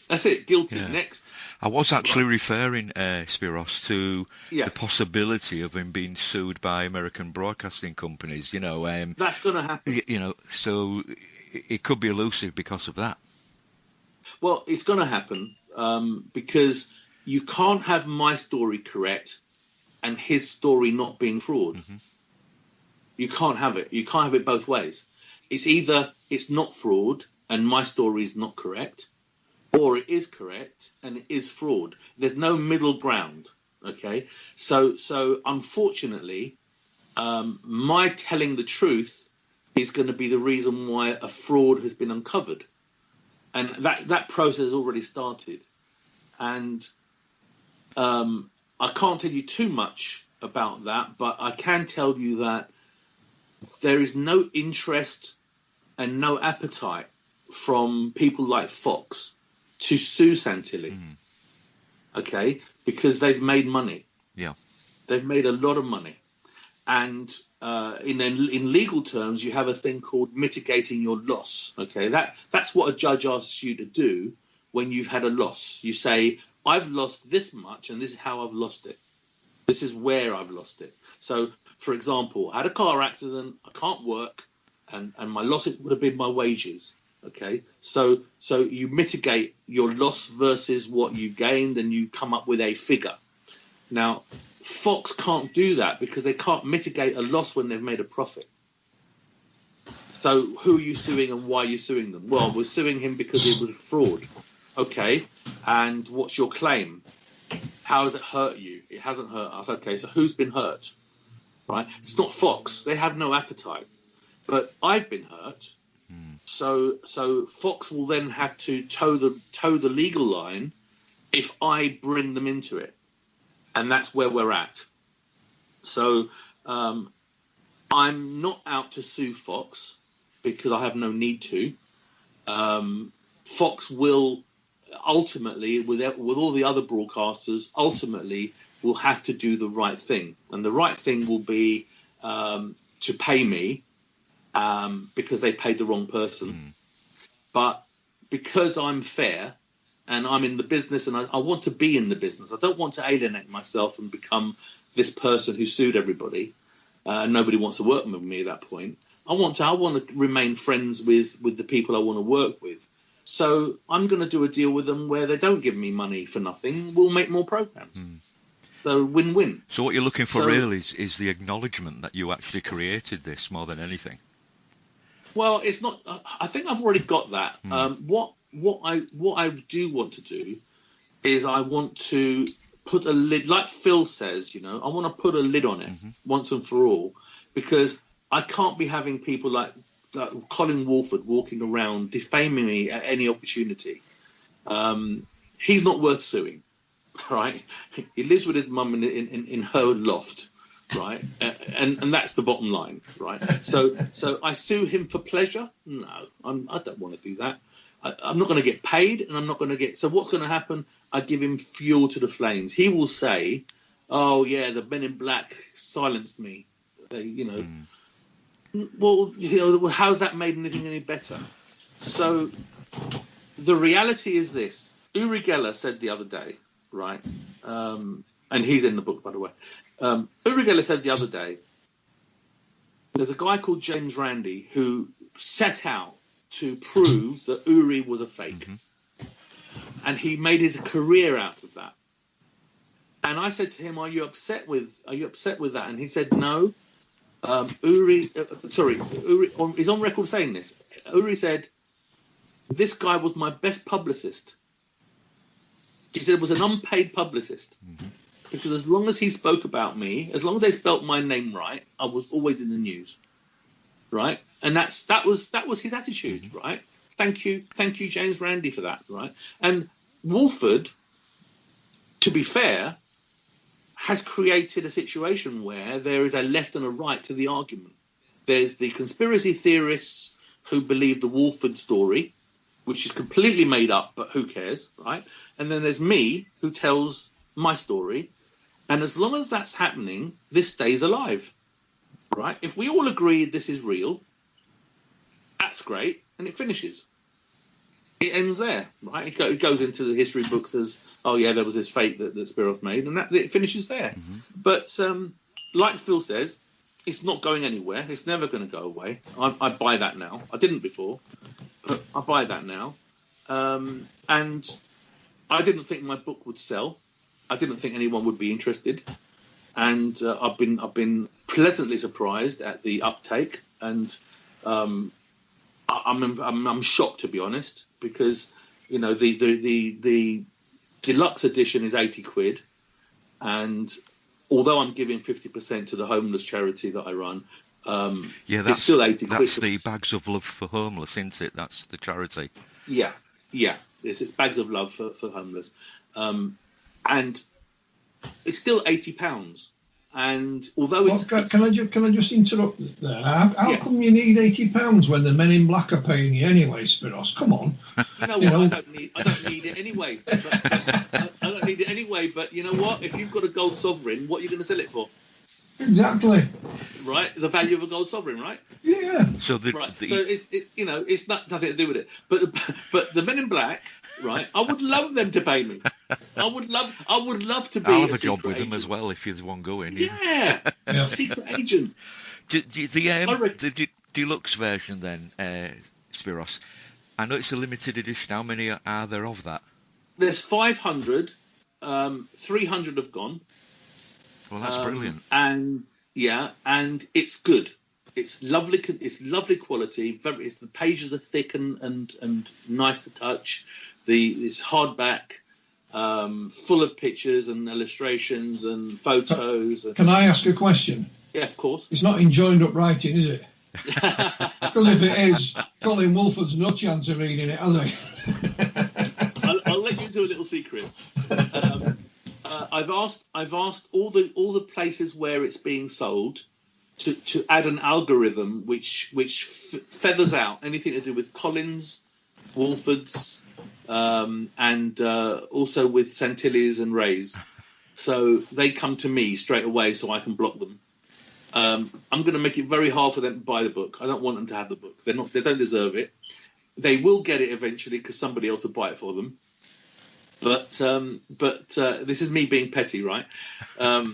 That's it. Guilty. Yeah. Next. I was actually referring, Spyros, to Yeah. the possibility of him being sued by American broadcasting companies. That's going to happen. So it could be elusive because of that. Well, it's going to happen because you can't have my story correct and his story not being fraud. Mm-hmm. You can't have it. You can't have it both ways. It's either it's not fraud and my story is not correct, or it is correct and it is fraud. There's no middle ground. Okay. So unfortunately, my telling the truth is going to be the reason why a fraud has been uncovered. And that process has already started. And I can't tell you too much about that, but I can tell you that there is no interest and no appetite from people like Fox to sue Santilli. Okay? Because they've made money. Yeah. They've made a lot of money. And in legal terms, you have a thing called mitigating your loss. Okay, that's what a judge asks you to do when you've had a loss. You say, I've lost this much, and this is how I've lost it. This is where I've lost it. So, for example, I had a car accident, I can't work, and my losses would have been my wages. Okay, so you mitigate your loss versus what you gained, and you come up with a figure. Now, Fox can't do that because they can't mitigate a loss when they've made a profit. So who are you suing and why are you suing them? Well, we're suing him because it was fraud. Okay, and what's your claim? How has it hurt you? It hasn't hurt us. Okay, so who's been hurt? Right? It's not Fox. They have no appetite. But I've been hurt. So Fox will then have to toe the legal line if I bring them into it. And that's where we're at. So I'm not out to sue Fox because I have no need to. Fox will ultimately, with all the other broadcasters, ultimately will have to do the right thing. And the right thing will be to pay me because they paid the wrong person. But because I'm fair, and I'm in the business, and I want to be in the business. I don't want to alienate myself and become this person who sued everybody. Nobody wants to work with me at that point. I want to remain friends with the people I want to work with. So I'm going to do a deal with them where they don't give me money for nothing. We'll make more programs. So win-win. So what you're looking for really is the acknowledgement that you actually created this more than anything. Well, it's not. I think I've already got that. What I do want to do is I want to put a lid, like Phil says, I want to put a lid on it once and for all, because I can't be having people like Colin Wolford walking around defaming me at any opportunity. He's not worth suing, right? He lives with his mum in her loft, right? And that's the bottom line, right? So I sue him for pleasure? No, I don't want to do that. I'm not going to get paid, and I'm not going to get. So what's going to happen? I give him fuel to the flames. He will say, "Oh yeah, the Men in Black silenced me." Well, how's that made anything any better? So the reality is this: Uri Geller said the other day, right? And he's in the book, by the way. Uri Geller said the other day, there's a guy called James Randi who set out to prove that Uri was a fake. And he made his career out of that. And I said to him, "Are you upset with that?" And he said, "No." Uri, he's on record saying this. Uri said, "This guy was my best publicist." He said it was an unpaid publicist. Because as long as he spoke about me, as long as they spelt my name right, I was always in the news. Right? And that was his attitude, right? Thank you, James Randi, for that, right? And Wolford, to be fair, has created a situation where there is a left and a right to the argument. There's the conspiracy theorists who believe the Wolford story, which is completely made up, but who cares, right? And then there's me, who tells my story. And as long as that's happening, this stays alive, right? If we all agree this is real, that's great, and it finishes. It ends there, right? It goes into the history books as, oh yeah, there was this fake that Spyros made, and that it finishes there. But like Phil says, it's not going anywhere. It's never going to go away. I buy that now. I didn't before, but I buy that now. And I didn't think my book would sell. I didn't think anyone would be interested, and I've been pleasantly surprised at the uptake, and I'm shocked, to be honest, because the deluxe edition is £80, and although I'm giving 50% to the homeless charity that I run, it's still £80. That's the Bags of Love for Homeless, isn't it? That's the charity. Yeah. It's Bags of Love for homeless, and it's still £80. And although can I just interrupt there? How come you need £80 when the Men in Black are paying you anyway, Spyros? Come on. I don't need it anyway. I don't need it anyway. But you know what? If you've got a gold sovereign, what are you going to sell it for? Exactly. Right, the value of a gold sovereign, right? Yeah. So it's nothing to do with it. But the Men in Black, right? I would love them to pay me. I would love to be. I'll have a job with them as well if you're the one going. Yeah. Secret agent. The deluxe version then, Spyros. I know it's a limited edition. How many are there of that? There's 500. 300 have gone. Well, that's brilliant. And it's good. It's lovely. It's lovely quality. The pages are thick and nice to touch. It's hardback, full of pictures and illustrations and photos. Can I ask a question? Yeah, of course. It's not in joined up writing, is it? Because if it is, Colin Wolford's no chance of reading it, has he? I'll let you into a little secret. I've asked all the places where it's being sold to add an algorithm which feathers out anything to do with Collins, Wolford's, and also with Santilli's and Ray's. So they come to me straight away so I can block them. I'm going to make it very hard for them to buy the book. I don't want them to have the book. They don't deserve it. They will get it eventually because somebody else will buy it for them. But this is me being petty, right? They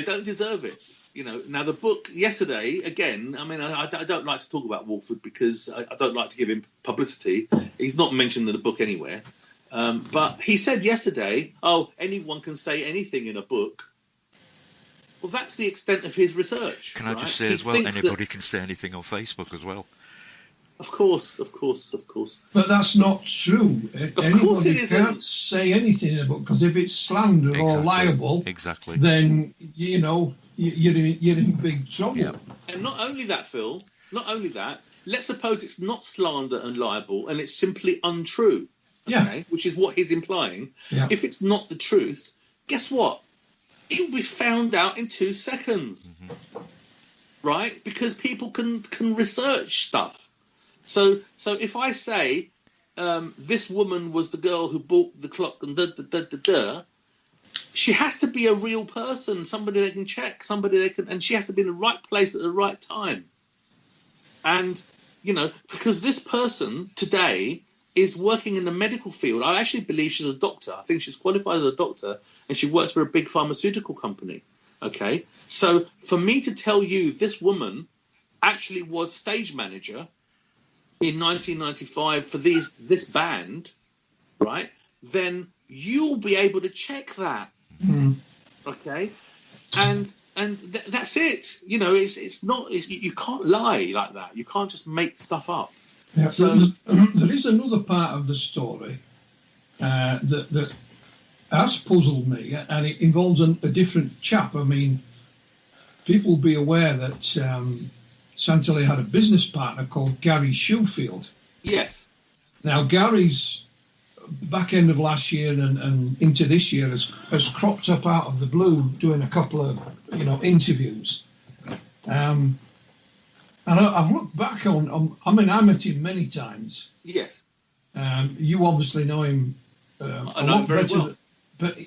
don't deserve it. Now the book yesterday, again, I mean, I don't like to talk about Wolford because I don't like to give him publicity. He's not mentioned in the book anywhere. But he said yesterday, anyone can say anything in a book. Well, that's the extent of his research. Can I just say as well, anybody can say anything on Facebook as well. Of course. But that's not true. Anybody can't say anything in a book because if it's slander or libel, then you're in big trouble. Yeah. And not only that, Phil. Not only that. Let's suppose it's not slander and libel, and it's simply untrue. Okay, which is what he's implying. Yeah. If it's not the truth, guess what? It will be found out in 2 seconds, right? Because people can research stuff. So if I say this woman was the girl who bought the clock and she has to be a real person, somebody they can check, and she has to be in the right place at the right time. And because this person today is working in the medical field. I actually believe she's a doctor. I think she's qualified as a doctor, and she works for a big pharmaceutical company. Okay, so for me to tell you this woman actually was stage manager in 1995 for this band, right? Then you'll be able to check that, okay? And that's it. You know, it's not. You can't lie like that. You can't just make stuff up. Yeah, so there is another part of the story that has puzzled me, and it involves a different chap. I mean, people will be aware that Santilli had a business partner called Gary Shoefield. Yes. Now, Gary's back end of last year and into this year has cropped up out of the blue doing a couple of, interviews. And I've looked back on I met him many times. Yes. You obviously know him I know him very well. But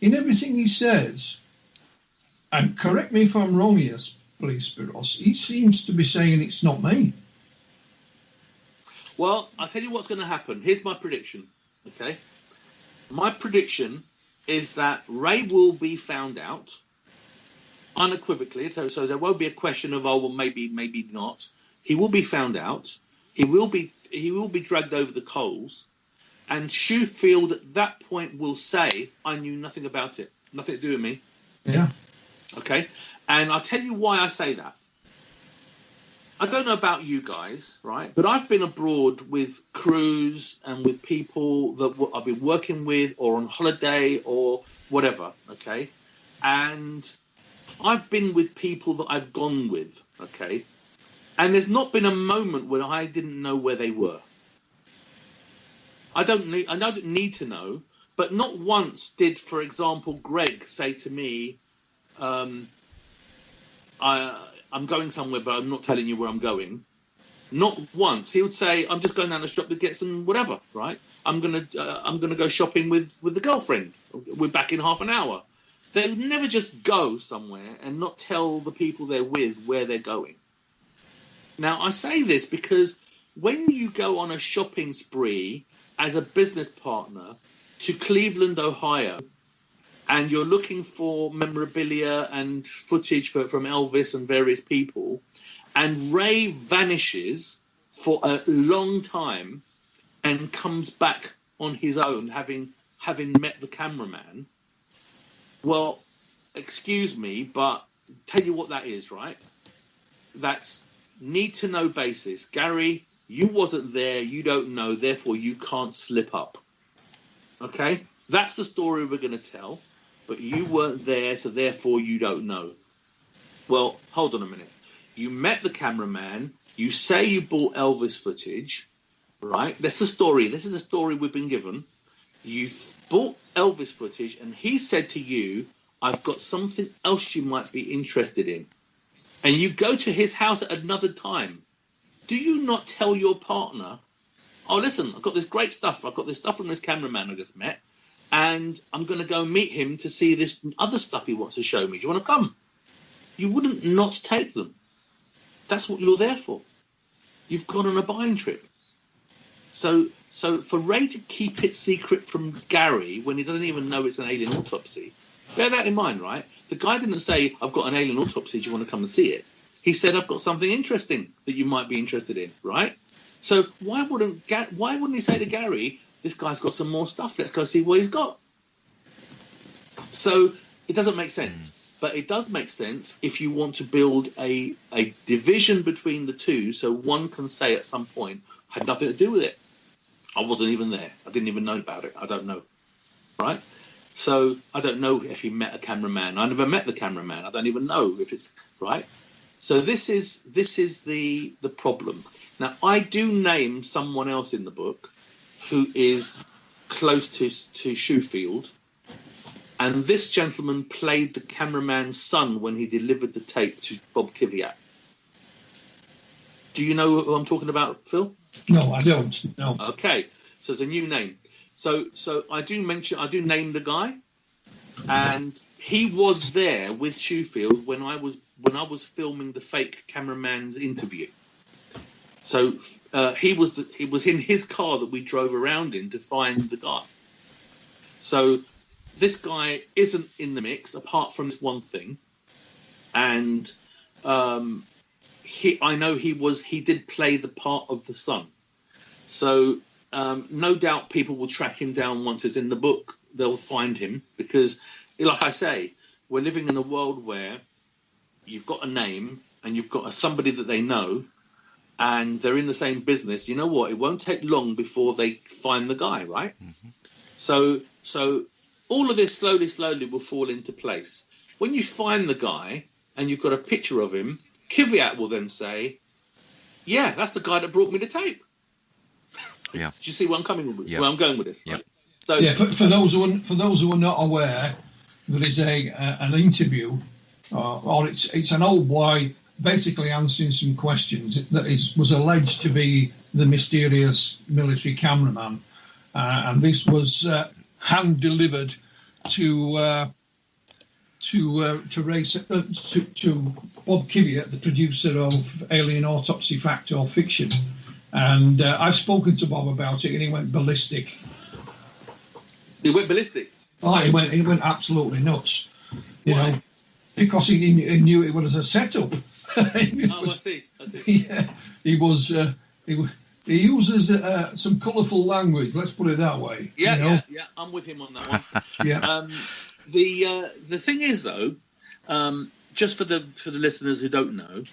in everything he says, and correct me if I'm wrong here, please, Spyros, he seems to be saying it's not me. Well, I'll tell you what's going to happen. Here's my prediction, okay? My prediction is that Ray will be found out unequivocally, so there won't be a question of, oh, well, maybe not. He will be found out. He will be dragged over the coals, and Shoefield at that point will say, I knew nothing about it, nothing to do with me. Yeah. Okay? And I'll tell you why I say that. I don't know about you guys, right? But I've been abroad with crews and with people that I've been working with or on holiday or whatever, okay? And I've been with people that I've gone with, okay? And there's not been a moment when I didn't know where they were. I don't need to know, but not once did, for example, Greg say to me, I'm going somewhere, but I'm not telling you where I'm going. Not once. He would say, I'm just going down the shop to get some whatever, right? I'm gonna go shopping with the girlfriend. We're back in half an hour. They would never just go somewhere and not tell the people they're with where they're going. Now, I say this because when you go on a shopping spree as a business partner to Cleveland, Ohio, and you're looking for memorabilia and footage from Elvis and various people, and Ray vanishes for a long time and comes back on his own, having met the cameraman, well, excuse me, but tell you what that is, right? That's need-to-know basis. Gary, you wasn't there, you don't know, therefore you can't slip up. Okay? That's the story we're going to tell. But you weren't there, so therefore you don't know. Well, hold on a minute. You met the cameraman. You say you bought Elvis footage, right? That's the story. This is the story we've been given. You bought Elvis footage, and he said to you, I've got something else you might be interested in. And you go to his house at another time. Do you not tell your partner, oh, listen, I've got this great stuff. I've got this stuff from this cameraman I just met. And I'm going to go meet him to see this other stuff he wants to show me. Do you want to come? You wouldn't not take them. That's what you're there for. You've gone on a buying trip. So for Ray to keep it secret from Gary when he doesn't even know it's an alien autopsy, bear that in mind, right? The guy didn't say, I've got an alien autopsy, do you want to come and see it? He said, I've got something interesting that you might be interested in, right? So why wouldn't he say to Gary, this guy's got some more stuff, let's go see what he's got? So it doesn't make sense. But it does make sense if you want to build a division between the two, so one can say at some point, I had nothing to do with it. I wasn't even there. I didn't even know about it. I don't know. Right? So I don't know if he met a cameraman. I never met the cameraman. I don't even know if it's right. So this is the problem. Now, I do name someone else in the book who is close to Shoefield. And this gentleman played the cameraman's son when he delivered the tape to Bob Kiviat. Do you know who I'm talking about, Phil? No, I don't. No. Okay, so it's a new name. So I do name the guy, and he was there with Shoefield when I was filming the fake cameraman's interview. So he was in his car that we drove around in to find the guy. So this guy isn't in the mix apart from this one thing, and I know he did play the part of the son. So no doubt people will track him down once it's in the book. They'll find him because, like I say, we're living in a world where you've got a name and you've got somebody that they know and they're in the same business. You know what? It won't take long before they find the guy, right? Mm-hmm. So all of this slowly will fall into place. When you find the guy and you've got a picture of him, Kvyat will then say, yeah, that's the guy that brought me the tape. Yeah. Do you see where I'm coming with? Yeah. Where I'm going with this? Yeah. Right? So, yeah. For those who are not aware, there is an interview, or it's an old boy basically answering some questions that was alleged to be the mysterious military cameraman, and this was hand delivered to Bob Kvyat, the producer of Alien Autopsy, Fact or Fiction. And I've spoken to Bob about it, and he went ballistic. He went ballistic? Oh, he went absolutely nuts. You know, because he knew it was a setup. I see. Yeah, he uses some colourful language. Let's put it that way. Yeah, I'm with him on that one. Yeah. The thing is, though, just for the listeners who don't know,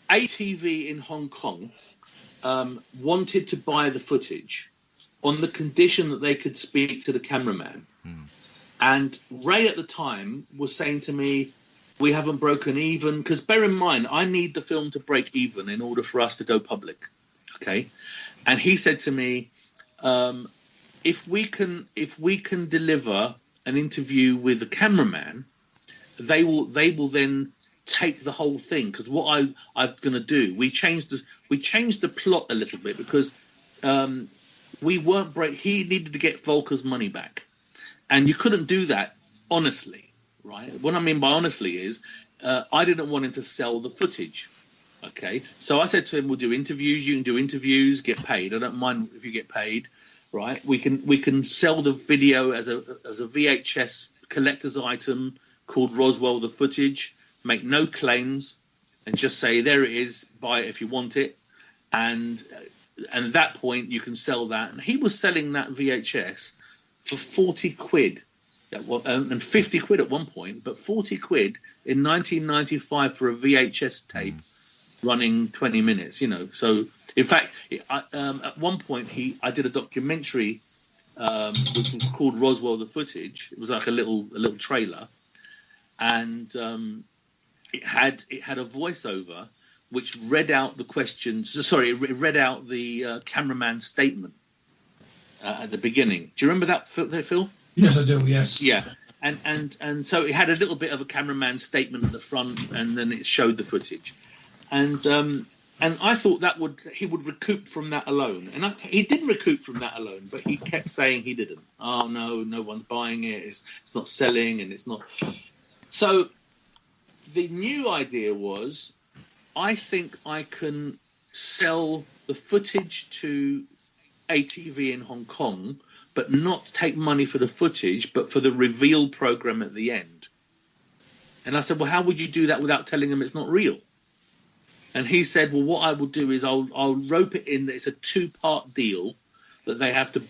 ATV in Hong Kong wanted to buy the footage on the condition that they could speak to the cameraman. And Ray at the time was saying to me, we haven't broken even, because bear in mind, I need the film to break even in order for us to go public. Okay. And he said to me, if we can deliver an interview with the cameraman, they will then take the whole thing. Because what I'm going to do, we changed the plot a little bit because we weren't he needed to get Volker's money back, and you couldn't do that honestly, right? What I mean by honestly is I didn't want him to sell the footage. Okay, so I said to him, we'll do interviews. You can do interviews, get paid. I don't mind if you get paid, right? We can sell the video as a VHS collector's item called Roswell the Footage. Make no claims and just say there it is. Buy it if you want it, and at that point you can sell that. And he was selling that VHS for 40 quid, and 50 quid at one point, but 40 quid in 1995 for a VHS tape. Running 20 minutes, you know. So, in fact, at one point, I did a documentary which was called Roswell the Footage. It was like a little trailer, and it had a voiceover which read out the questions. Sorry, it read out the cameraman's statement at the beginning. Do you remember that, Phil? Yes, I do. Yes. Yeah. And so it had a little bit of a cameraman's statement at the front, and then it showed the footage. And I thought he would recoup from that alone, and he did recoup from that alone, but he kept saying he didn't. Oh no one's buying it. It's not selling, and it's not. So the new idea was, I think I can sell the footage to ATV in Hong Kong, but not take money for the footage, but for the reveal program at the end. And I said, well, how would you do that without telling them it's not real? And he said, well, what I will do is I'll rope it in that it's a 2-part deal, that they have to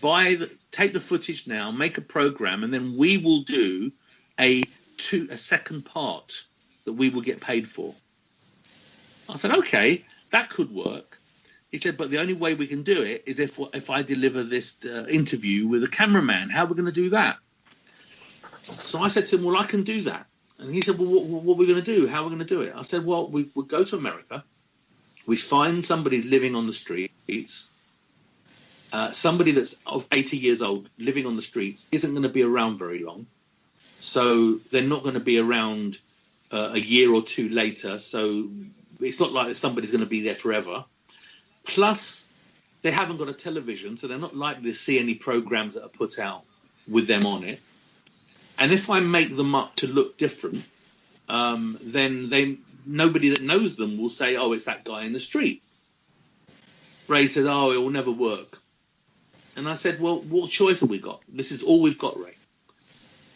take the footage now, make a program, and then we will do a second part that we will get paid for. I said, okay, that could work. He said, but the only way we can do it is if I deliver this interview with a cameraman. How are we going to do that? So I said to him, well, I can do that. And he said, well, what are we going to do? How are we going to do it? I said, well, we would go to America. We find somebody living on the streets. Somebody that's of 80 years old living on the streets isn't going to be around very long. So they're not going to be around a year or two later. So it's not like somebody's going to be there forever. Plus, they haven't got a television, so they're not likely to see any programs that are put out with them on it. And if I make them up to look different, then nobody that knows them will say, oh, it's that guy in the street. Ray said, oh, it will never work. And I said, well, what choice have we got? This is all we've got, Ray.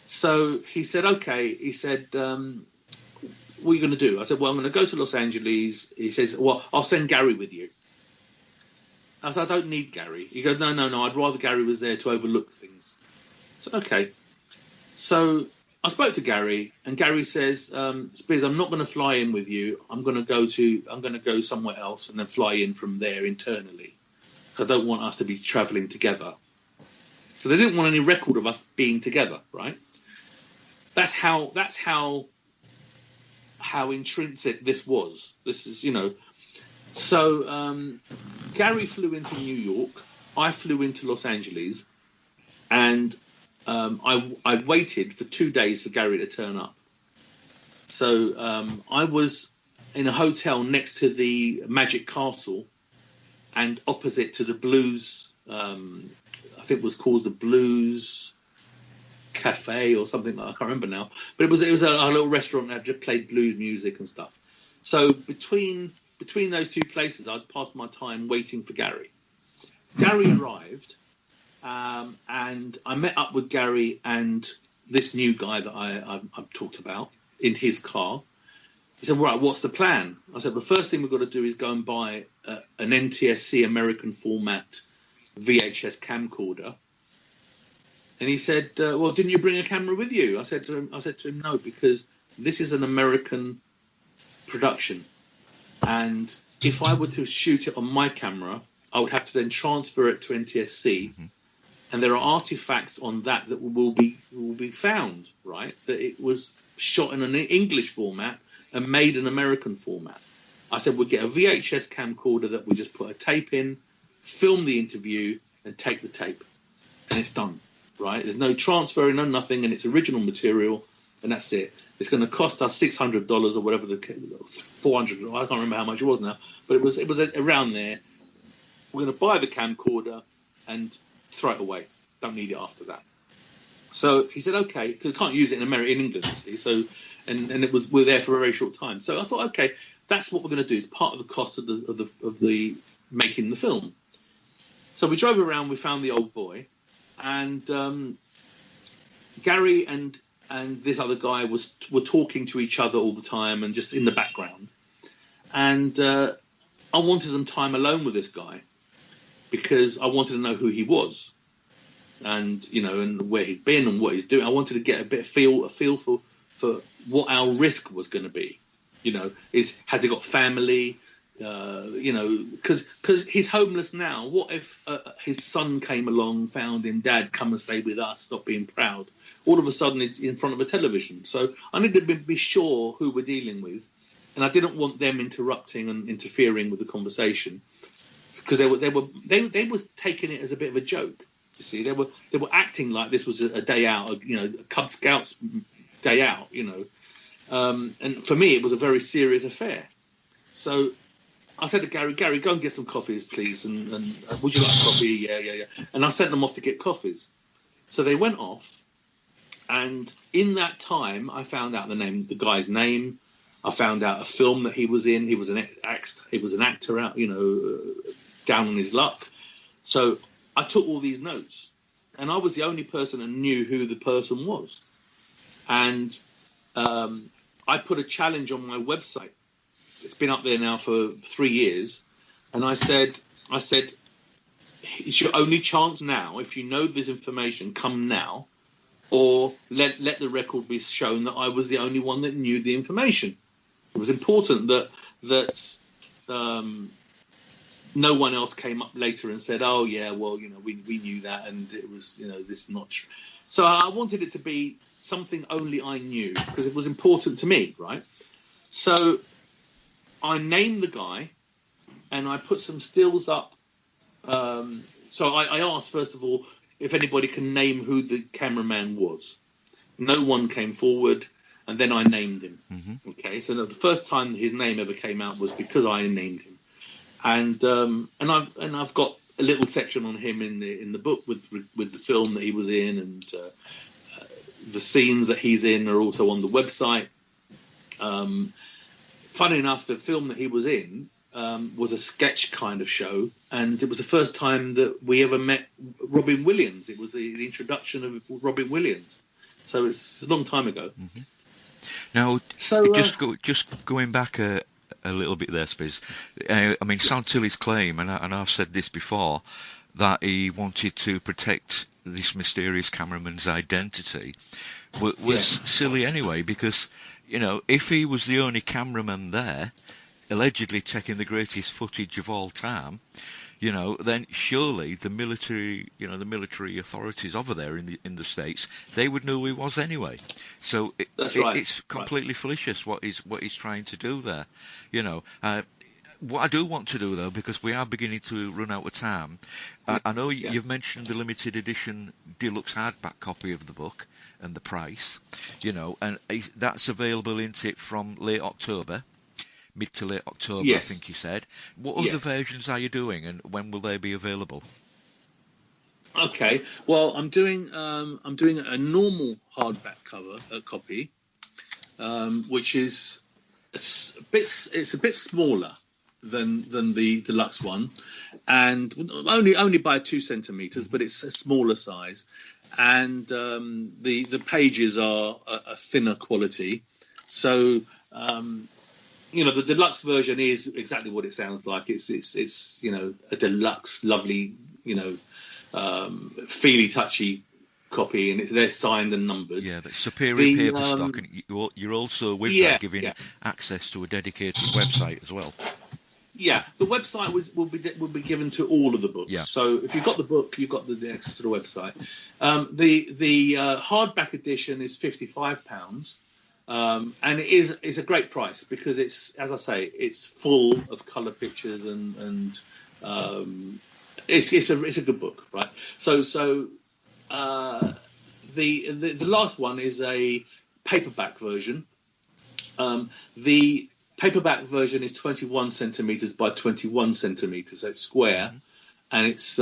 So he said, okay. He said, what are you going to do? I said, well, I'm going to go to Los Angeles. He says, well, I'll send Gary with you. I said, I don't need Gary. He goes, no, I'd rather Gary was there to overlook things. I said, okay. So I spoke to Gary, and Gary says, Spears, I'm not going to fly in with you. I'm going to go somewhere else and then fly in from there internally. Because I don't want us to be traveling together. So they didn't want any record of us being together, right? That's how intrinsic this was. This is, So Gary flew into New York. I flew into Los Angeles, and I waited for 2 days for Gary to turn up. So I was in a hotel next to the Magic Castle and opposite to the Blues. I think it was called the Blues Cafe or something. I can't remember now. But it was a little restaurant that just played blues music and stuff. So between those two places, I'd passed my time waiting for Gary. Gary arrived, and I met up with Gary and this new guy that I've talked about in his car. He said, right, what's the plan? I said, the first thing we've got to do is go and buy an NTSC American format VHS camcorder. And he said, well, didn't you bring a camera with you? I said to him, no, because this is an American production. And if I were to shoot it on my camera, I would have to then transfer it to NTSC. Mm-hmm. And there are artifacts on that will be found, right? That it was shot in an English format and made in American format. I said, we'll get a VHS camcorder that we just put a tape in, film the interview, and take the tape. And it's done, right? There's no transfer, no nothing, and it's original material, and that's it. It's going to cost us $600 or whatever, $400. I can't remember how much it was now, but it was around there. We're going to buy the camcorder and throw it away. Don't need it after that. So he said, okay, because I can't use it in England, you see. So, and we're there for a very short time. So I thought, okay, that's what we're going to do. It's part of the cost of the making the film. So we drove around. We found the old boy, and Gary and this other guy were talking to each other all the time and just in the background. And I wanted some time alone with this guy because I wanted to know who he was. And and where he'd been and what he's doing. I wanted to get a feel for what our risk was going to be. Has he got family? Because he's homeless now. What if his son came along, found him, Dad, come and stay with us, stop being proud. All of a sudden, it's in front of a television. So I needed to be sure who we're dealing with, and I didn't want them interrupting and interfering with the conversation because they were taking it as a bit of a joke. You see, they were acting like this was a day out, a Cub Scouts day out, and for me it was a very serious affair. So I said to Gary, go and get some coffees, please, and would you like coffee? Yeah. And I sent them off to get coffees. So they went off, and in that time I found out the guy's name. I found out a film that he was in. He was an actor out, down on his luck. So I took all these notes, and I was the only person that knew who the person was. And I put a challenge on my website. It's been up there now for 3 years. And I said, it's your only chance now. If you know this information, come now, or let the record be shown that I was the only one that knew the information. It was important that no one else came up later and said, oh, yeah, well, we knew that, and it was, this is not true. So I wanted it to be something only I knew, because it was important to me, right? So I named the guy, and I put some stills up. So I asked, first of all, if anybody can name who the cameraman was. No one came forward, and then I named him. Mm-hmm. Okay, so the first time his name ever came out was because I named him. And I've got a little section on him in the book with the film that he was in, and the scenes that he's in are also on the website. Funny enough, the film that he was in was a sketch kind of show, and it was the first time that we ever met Robin Williams. It was the introduction of Robin Williams, so it's a long time ago. Mm-hmm. Now, So just going back a little bit there, Spiz. I mean, Santilli's claim, and I've said this before, that he wanted to protect this mysterious cameraman's identity was silly anyway, because, you know, if he was the only cameraman there, allegedly taking the greatest footage of all time, you know, then surely the military authorities over there in the States, they would know who he was anyway. So it's completely fallacious what he's trying to do there, you know. What I do want to do, though, because we are beginning to run out of time, I know you've mentioned the limited edition deluxe hardback copy of the book and the price, you know, and that's available, isn't it, from late October, mid to late October, I think you said. What other versions are you doing, and when will they be available? Okay, well, I'm doing a normal hardback copy, which is it's a bit smaller than the deluxe one, and only by 2 centimeters, but it's a smaller size, and the pages are a thinner quality. So you know, the deluxe version is exactly what it sounds like. It's you know, a deluxe, lovely, you know, feely, touchy copy, and they're signed and numbered. Yeah, but superior paper stock, and you're also with that giving access to a dedicated website as well. Yeah, the website will be given to all of the books. Yeah. So if you've got the book, you've got the access to the website. The hardback edition is £55, and it's a great price because it's, as I say, it's full of colour pictures and it's a good book, right? So the last one is a paperback version. The paperback version is 21 centimeters by 21 centimeters, so it's square, and it's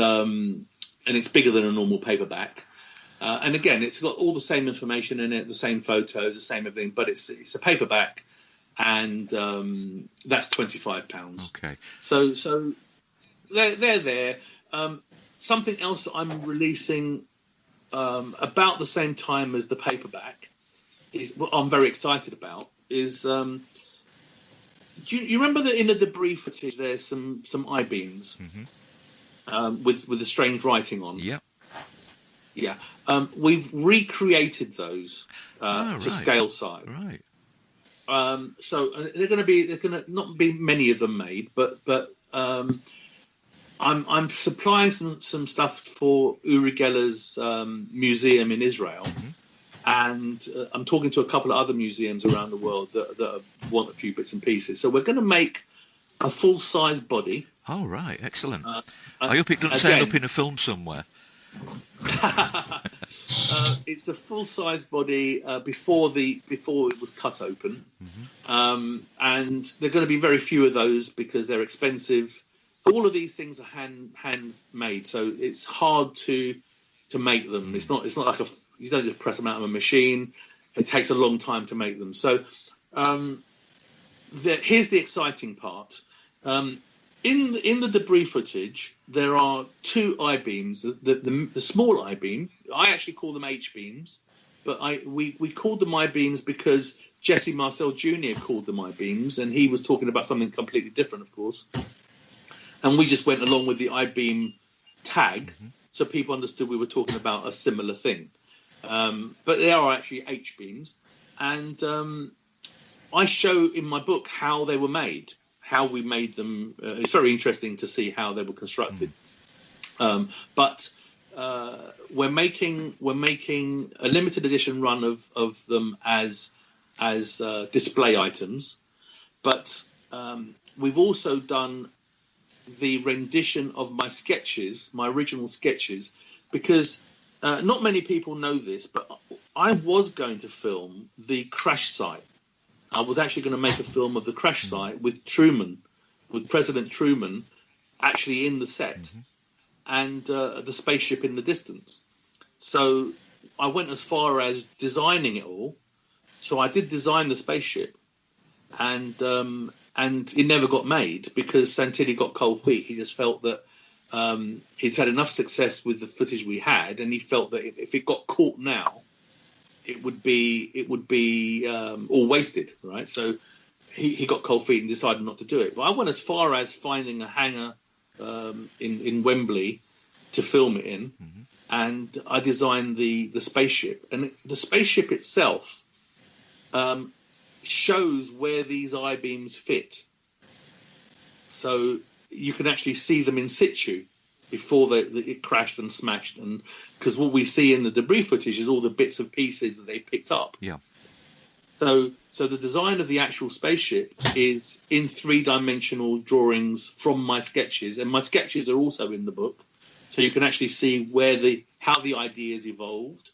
bigger than a normal paperback. And again, it's got all the same information in it, the same photos, the same everything, but it's a paperback, and that's £25. Okay. So they're there. Something else that I'm releasing about the same time as the paperback is what I'm very excited about is. Do you remember that in the debris footage there's some I-beams with the strange writing on? Yeah. Yeah. We've recreated those to scale size. Right. So there's going to not be many of them made, but I'm supplying some stuff for Uri Geller's museum in Israel. And I'm talking to a couple of other museums around the world that want a few bits and pieces. So we're going to make a full-size body. Oh, right. Excellent. I hope it doesn't end up in a film somewhere. It's a full-size body before it was cut open. And there are going to be very few of those because they're expensive. All of these things are handmade, so it's hard to make them. It's not like you don't just press them out of a machine. It takes a long time to make them. So here's the exciting part. In the debris footage, there are 2 I-beams. The small I-beam, I actually call them H-beams, but we called them I-beams because Jesse Marcel Jr. called them I-beams, and he was talking about something completely different, of course. And we just went along with the I-beam tag, so people understood we were talking about a similar thing. But they are actually H-beams. And I show in my book how they were made, how we made them. It's very interesting to see how they were constructed. But we're making a limited edition run of them as display items. But we've also done the rendition of my sketches, my original sketches, because not many people know this, but I was going to film the crash site. I was actually going to make a film of the crash site with President Truman actually in the set, and the spaceship in the distance. So I went as far as designing it all. So I did design the spaceship, and it never got made because Santilli got cold feet. He just felt that he's had enough success with the footage we had, and he felt that if it got caught now, it would be all wasted, right? So he got cold feet and decided not to do it. But I went as far as finding a hangar in Wembley to film it in, and I designed the spaceship. And the spaceship itself shows where these I-beams fit. So you can actually see them in situ before it crashed and smashed. And because what we see in the debris footage is all the bits and pieces that they picked up. Yeah. So the design of the actual spaceship is in three-dimensional drawings from my sketches, and my sketches are also in the book. So you can actually see how the ideas evolved,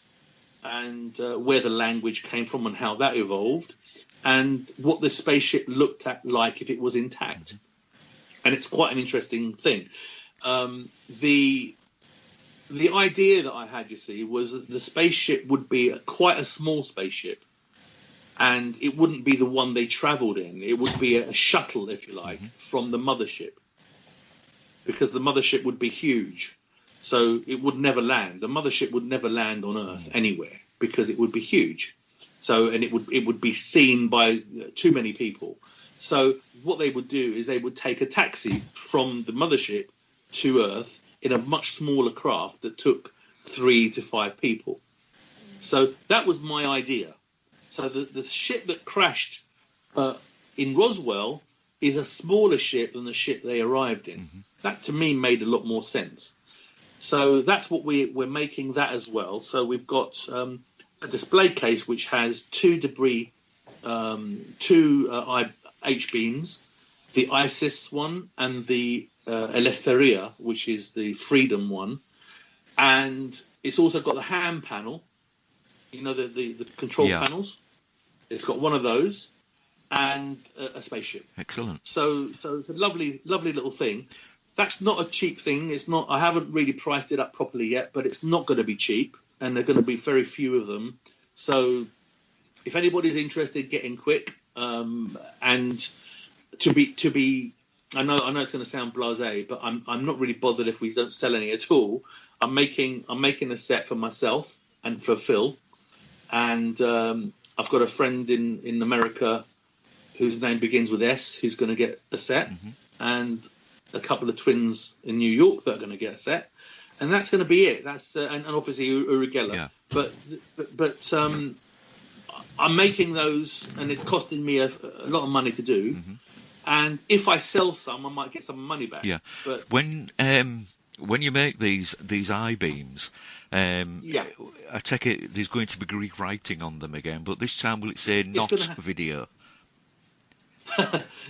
and where the language came from and how that evolved, and what the spaceship looked at like if it was intact. And it's quite an interesting thing. The idea that I had, you see, was that the spaceship would be quite a small spaceship, and it wouldn't be the one they travelled in. It would be a shuttle, if you like, from the mothership, because the mothership would be huge. So it would never land. The mothership would never land on Earth anywhere because it would be huge. So, and it would be seen by too many people. So what they would do is they would take a taxi from the mothership to Earth in a much smaller craft that took 3 to 5 people. So that was my idea. So the ship that crashed in Roswell is a smaller ship than the ship they arrived in. That to me made a lot more sense. So that's what we're making that as well. So we've got a display case which has 2 debris, 2 H-beams, the ISIS one and the Eleftheria, which is the Freedom one. And it's also got the hand panel, you know, the control panels. It's got one of those and a spaceship. Excellent. So it's a lovely little thing. That's not a cheap thing. It's not. I haven't really priced it up properly yet, but it's not going to be cheap, and there are going to be very few of them. So if anybody's interested, get in quick. And to be, I know it's going to sound blasé, but I'm not really bothered if we don't sell any at all. I'm making a set for myself and for Phil, and I've got a friend in America whose name begins with S who's going to get a set, and a couple of twins in New York that are going to get a set, and that's going to be it. That's and obviously Urugela. Yeah. But I'm making those, and it's costing me a lot of money to do. And if I sell some, I might get some money back. Yeah. But when you make these I-beams, I take it there's going to be Greek writing on them again, but this time will it say not video?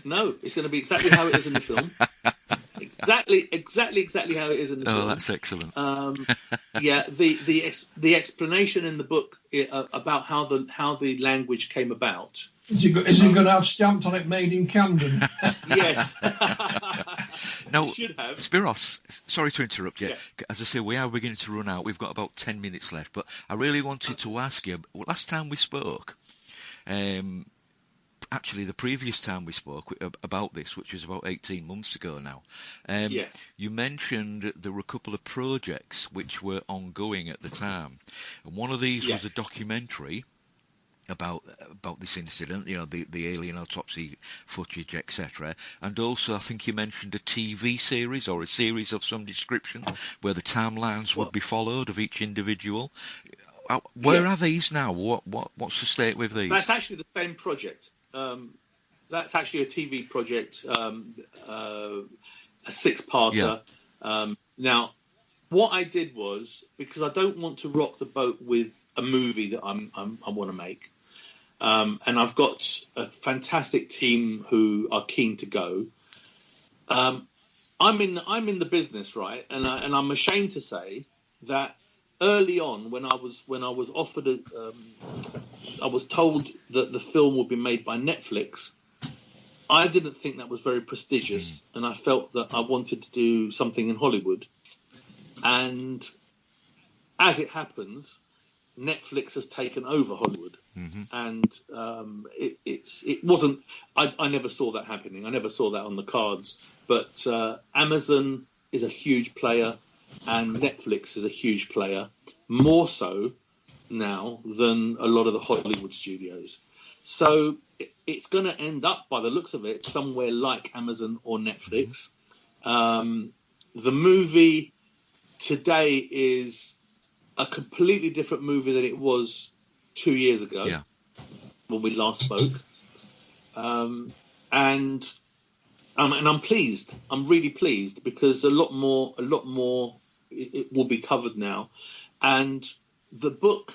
No, it's going to be exactly how it is in the film. Exactly how it is in the film. Oh, that's excellent. The explanation in the book about how the language came about. Is it going to have stamped on it "Made in Camden"? Yes. Now, should have. Spyros, sorry to interrupt you. Yes. As I say, we are beginning to run out. We've got about 10 minutes left, but I really wanted to ask you. Last time we spoke, actually, the previous time we spoke about this, which was about 18 months ago now, you mentioned there were a couple of projects which were ongoing at the time. And one of these was a documentary about this incident, you know, the alien autopsy footage, etc. And also, I think you mentioned a TV series or a series of some description where the timelines would be followed of each individual. Where are these now? What's the state with these? That's actually the same project. That's actually a TV project, a 6-parter. Now, what I did was, because I don't want to rock the boat with a movie that I want to make, and I've got a fantastic team who are keen to go. I'm in the business, right, and I'm ashamed to say that early on, when I was offered I was told that the film would be made by Netflix. I didn't think that was very prestigious, and I felt that I wanted to do something in Hollywood. And as it happens, Netflix has taken over Hollywood, and it wasn't. I never saw that happening. I never saw that on the cards. But Amazon is a huge player, and Netflix is a huge player, more so now than a lot of the Hollywood studios. So it's going to end up, by the looks of it, somewhere like Amazon or Netflix. The movie today is a completely different movie than it was 2 years ago when we last spoke. And I'm pleased. I'm really pleased because a lot more it will be covered now, and the book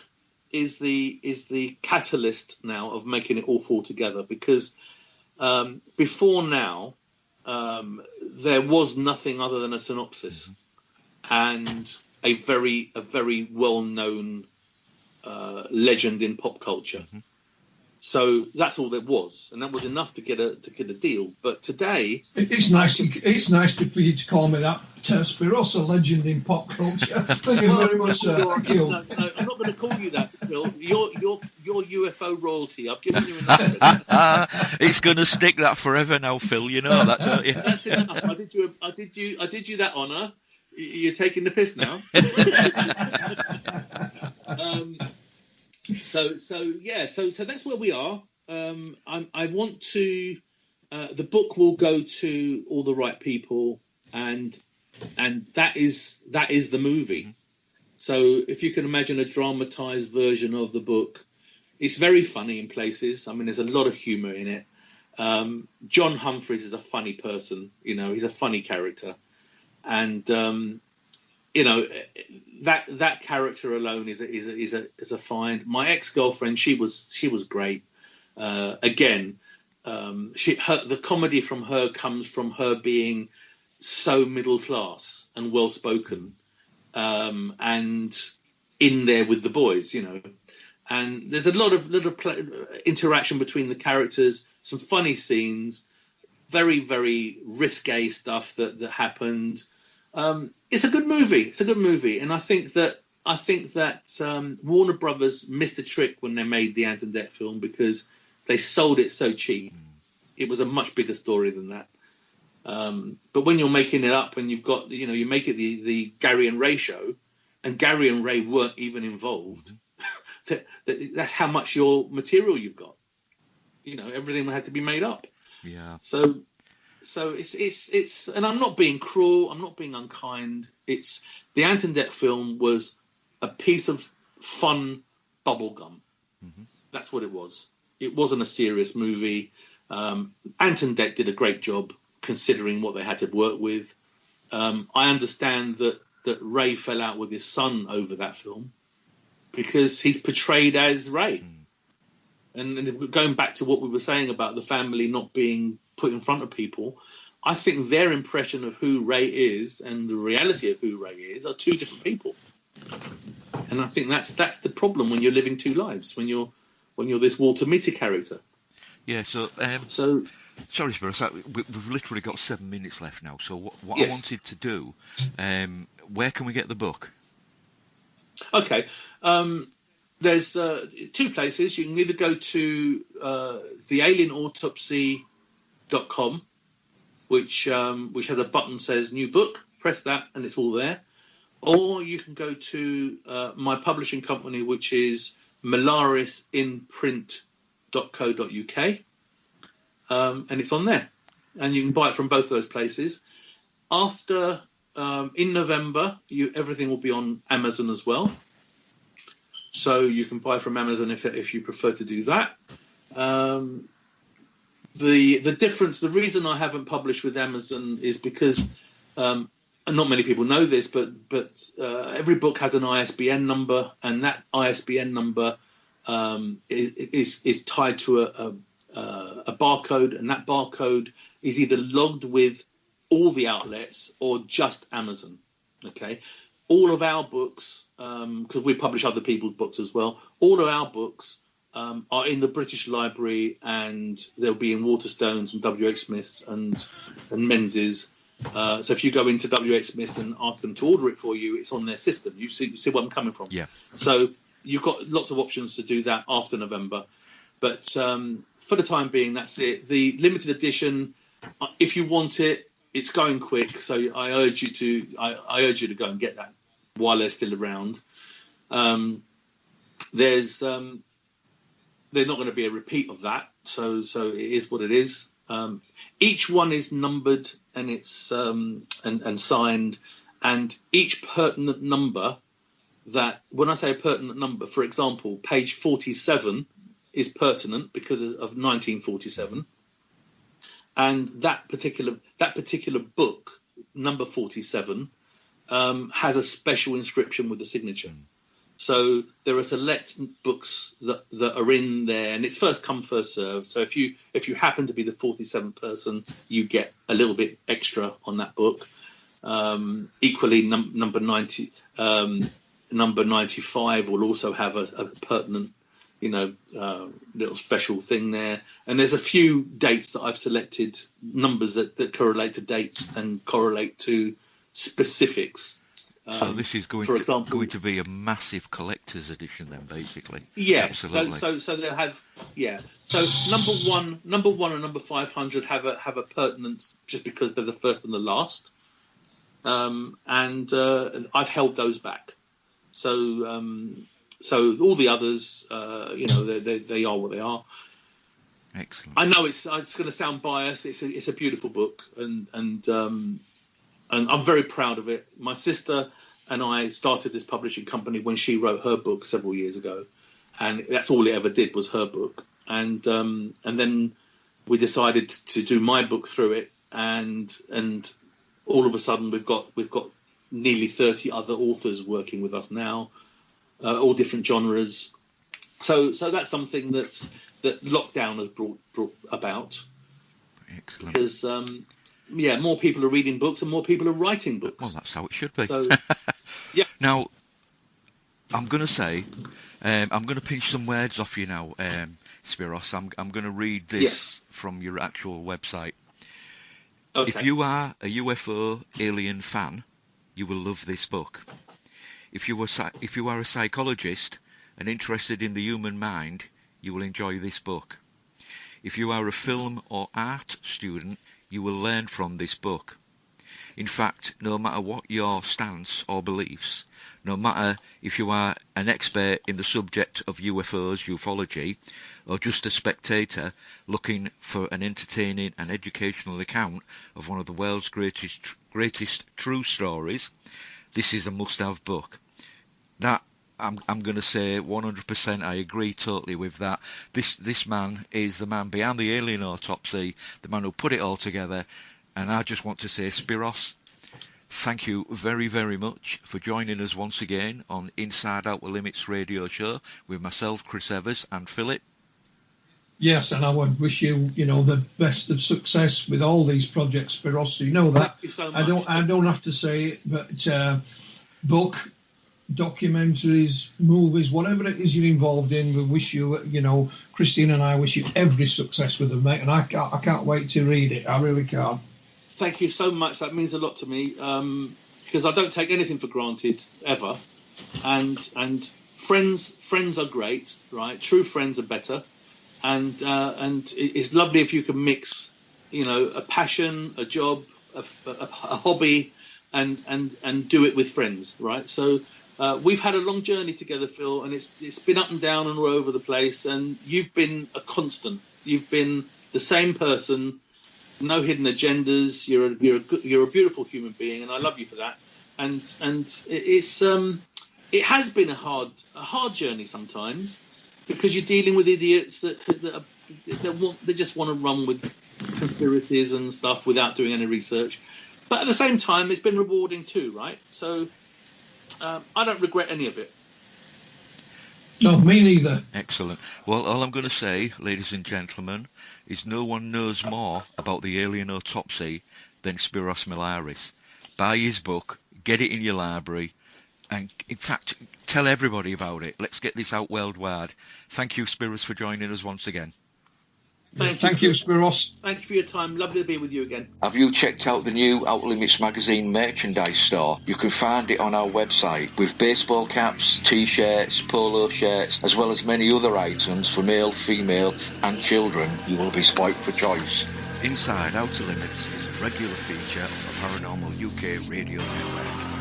is the catalyst now of making it all fall together. Because before now, there was nothing other than a synopsis and a very well known legend in pop culture. So that's all there was, and that was enough to get a deal. But today, it's nice for you to call me that, Spyros, a legend in pop culture. Thank you very much, sir. Thank you. No, I'm not going to call you that, Phil. You're UFO royalty. I've given you enough. It's going to stick that forever now, Phil. You know that, don't you? That's enough. I did you that honour. You're taking the piss now. So that's where we are. I want to. The book will go to all the right people, and that is the movie. So if you can imagine a dramatized version of the book, it's very funny in places. I mean, there's a lot of humour in it. John Humphreys is a funny person. He's a funny character, and that character alone is a find. My ex-girlfriend, she was great. Again, the comedy from her comes from her being so middle class and well spoken, and in there with the boys, And there's a lot of interaction between the characters, some funny scenes, very very risque stuff that happened. It's a good movie. And I think that Warner Brothers missed a trick when they made the Ant and Dec film, because they sold it so cheap. It was a much bigger story than that. But when you're making it up and you've got, you make it the Gary and Ray show, and Gary and Ray weren't even involved, that's how much your material you've got. Everything had to be made up. Yeah. So it's and I'm not being cruel, I'm not being unkind. It's the Ant and Dec film was a piece of fun bubblegum. That's what it was. It wasn't a serious movie. Ant and Dec did a great job considering what they had to work with. I understand that Ray fell out with his son over that film because he's portrayed as Ray. And going back to what we were saying about the family not being put in front of people, I think their impression of who Ray is and the reality of who Ray is are two different people. And I think that's the problem when you're living two lives, when you're this Walter Mitty character. Yeah. So sorry, Spyros, we've literally got 7 minutes left now. So what Yes. I wanted to do, where can we get the book? Okay. There's two places. You can either go to the Alien Autopsy.com, which has a button that says new book. Press that and it's all there. Or you can go to my publishing company, which is melarisinprint.co.uk, and it's on there. And you can buy it from both those places. After in November, everything will be on Amazon as well. So you can buy from Amazon if you prefer to do that. The difference, the reason I haven't published with Amazon is because, and not many people know this, but every book has an ISBN number, and that ISBN number is tied to a barcode, and that barcode is either logged with all the outlets or just Amazon. Okay. All of our books, because we publish other people's books as well, all of our books are in the British Library, and they'll be in Waterstones and WH Smith's and Menzies. So if you go into WH Smith's and ask them to order it for you, it's on their system. You see where I'm coming from? Yeah. So you've got lots of options to do that after November. But for the time being, that's it. The limited edition, if you want it, it's going quick. So I urge you to go and get that while they're still around. there's not going to be a repeat of that, so it is what it is. Each one is numbered and it's and signed, and each pertinent number. That when I say a pertinent number, for example, page 47 is pertinent because of 1947, and that particular book, number 47, has a special inscription with a signature. So there are select books that are in there, and it's first come, first served. So if you happen to be the 47th person, you get a little bit extra on that book. Equally, number 90. Number 95 will also have a pertinent, little special thing there. And there's a few dates that I've selected, numbers that correlate to dates and correlate to specifics. So this is going to be a massive collector's edition then, basically. Yeah, absolutely. So they'll have, yeah. So number one and number 500 have a pertinence just because they're the first and the last. And I've held those back. So all the others, they are what they are. Excellent. I know it's going to sound biased. It's a beautiful book, and I'm very proud of it. My sister and I started this publishing company when she wrote her book several years ago, and that's all it ever did was her book. And then we decided to do my book through it, and all of a sudden we've got nearly 30 other authors working with us now, all different genres. So that's something that lockdown has brought about. Excellent. Because more people are reading books and more people are writing books. Well, that's how it should be. So, yeah. Now, I'm going to say, I'm going to pinch some words off you now, Spyros. I'm going to read this from your actual website. Okay. If you are a UFO alien fan, you will love this book. If you are a psychologist and interested in the human mind, you will enjoy this book. If you are a film or art student, you will learn from this book. In fact, no matter what your stance or beliefs, no matter if you are an expert in the subject of UFOs, ufology, or just a spectator looking for an entertaining and educational account of one of the world's greatest true stories, this is a must-have book. That I'm going to say 100%. I agree totally with that. This man is the man behind the Alien Autopsy, the man who put it all together. And I just want to say, Spyros, thank you very, very much for joining us once again on Inside Outer Limits radio show with myself, Chris Evers, and Phillip. Yes, and I would wish you, the best of success with all these projects, Spyros. You know that. Thank you so much. I don't have to say it, but book, documentaries, movies, whatever it is you're involved in, we wish you, Christine and I wish you every success with them, mate. And I can't wait to read it. I really can't. Thank you so much. That means a lot to me because I don't take anything for granted ever. And friends are great, right? True friends are better. And it's lovely if you can mix, a passion, a job, a hobby, and do it with friends, right? So we've had a long journey together, Phil, and it's been up and down and all over the place. And you've been a constant. You've been the same person, no hidden agendas. You're a beautiful human being, and I love you for that. And it has been a hard journey sometimes. Because you're dealing with idiots that just want to run with conspiracies and stuff without doing any research. But at the same time, it's been rewarding too, right? So I don't regret any of it. No, me neither. Excellent. Well, all I'm going to say, ladies and gentlemen, is no one knows more about the Alien Autopsy than Spyros Melaris. Buy his book, get it in your library, and, in fact, tell everybody about it. Let's get this out worldwide. Thank you, Spyros, for joining us once again. Thank you, Spyros. Thank you for your time. Lovely to be with you again. Have you checked out the new Outer Limits magazine merchandise store? You can find it on our website with baseball caps, T-shirts, polo shirts, as well as many other items for male, female and children. You will be spoilt for choice. Inside Outer Limits is a regular feature of the Paranormal UK radio network.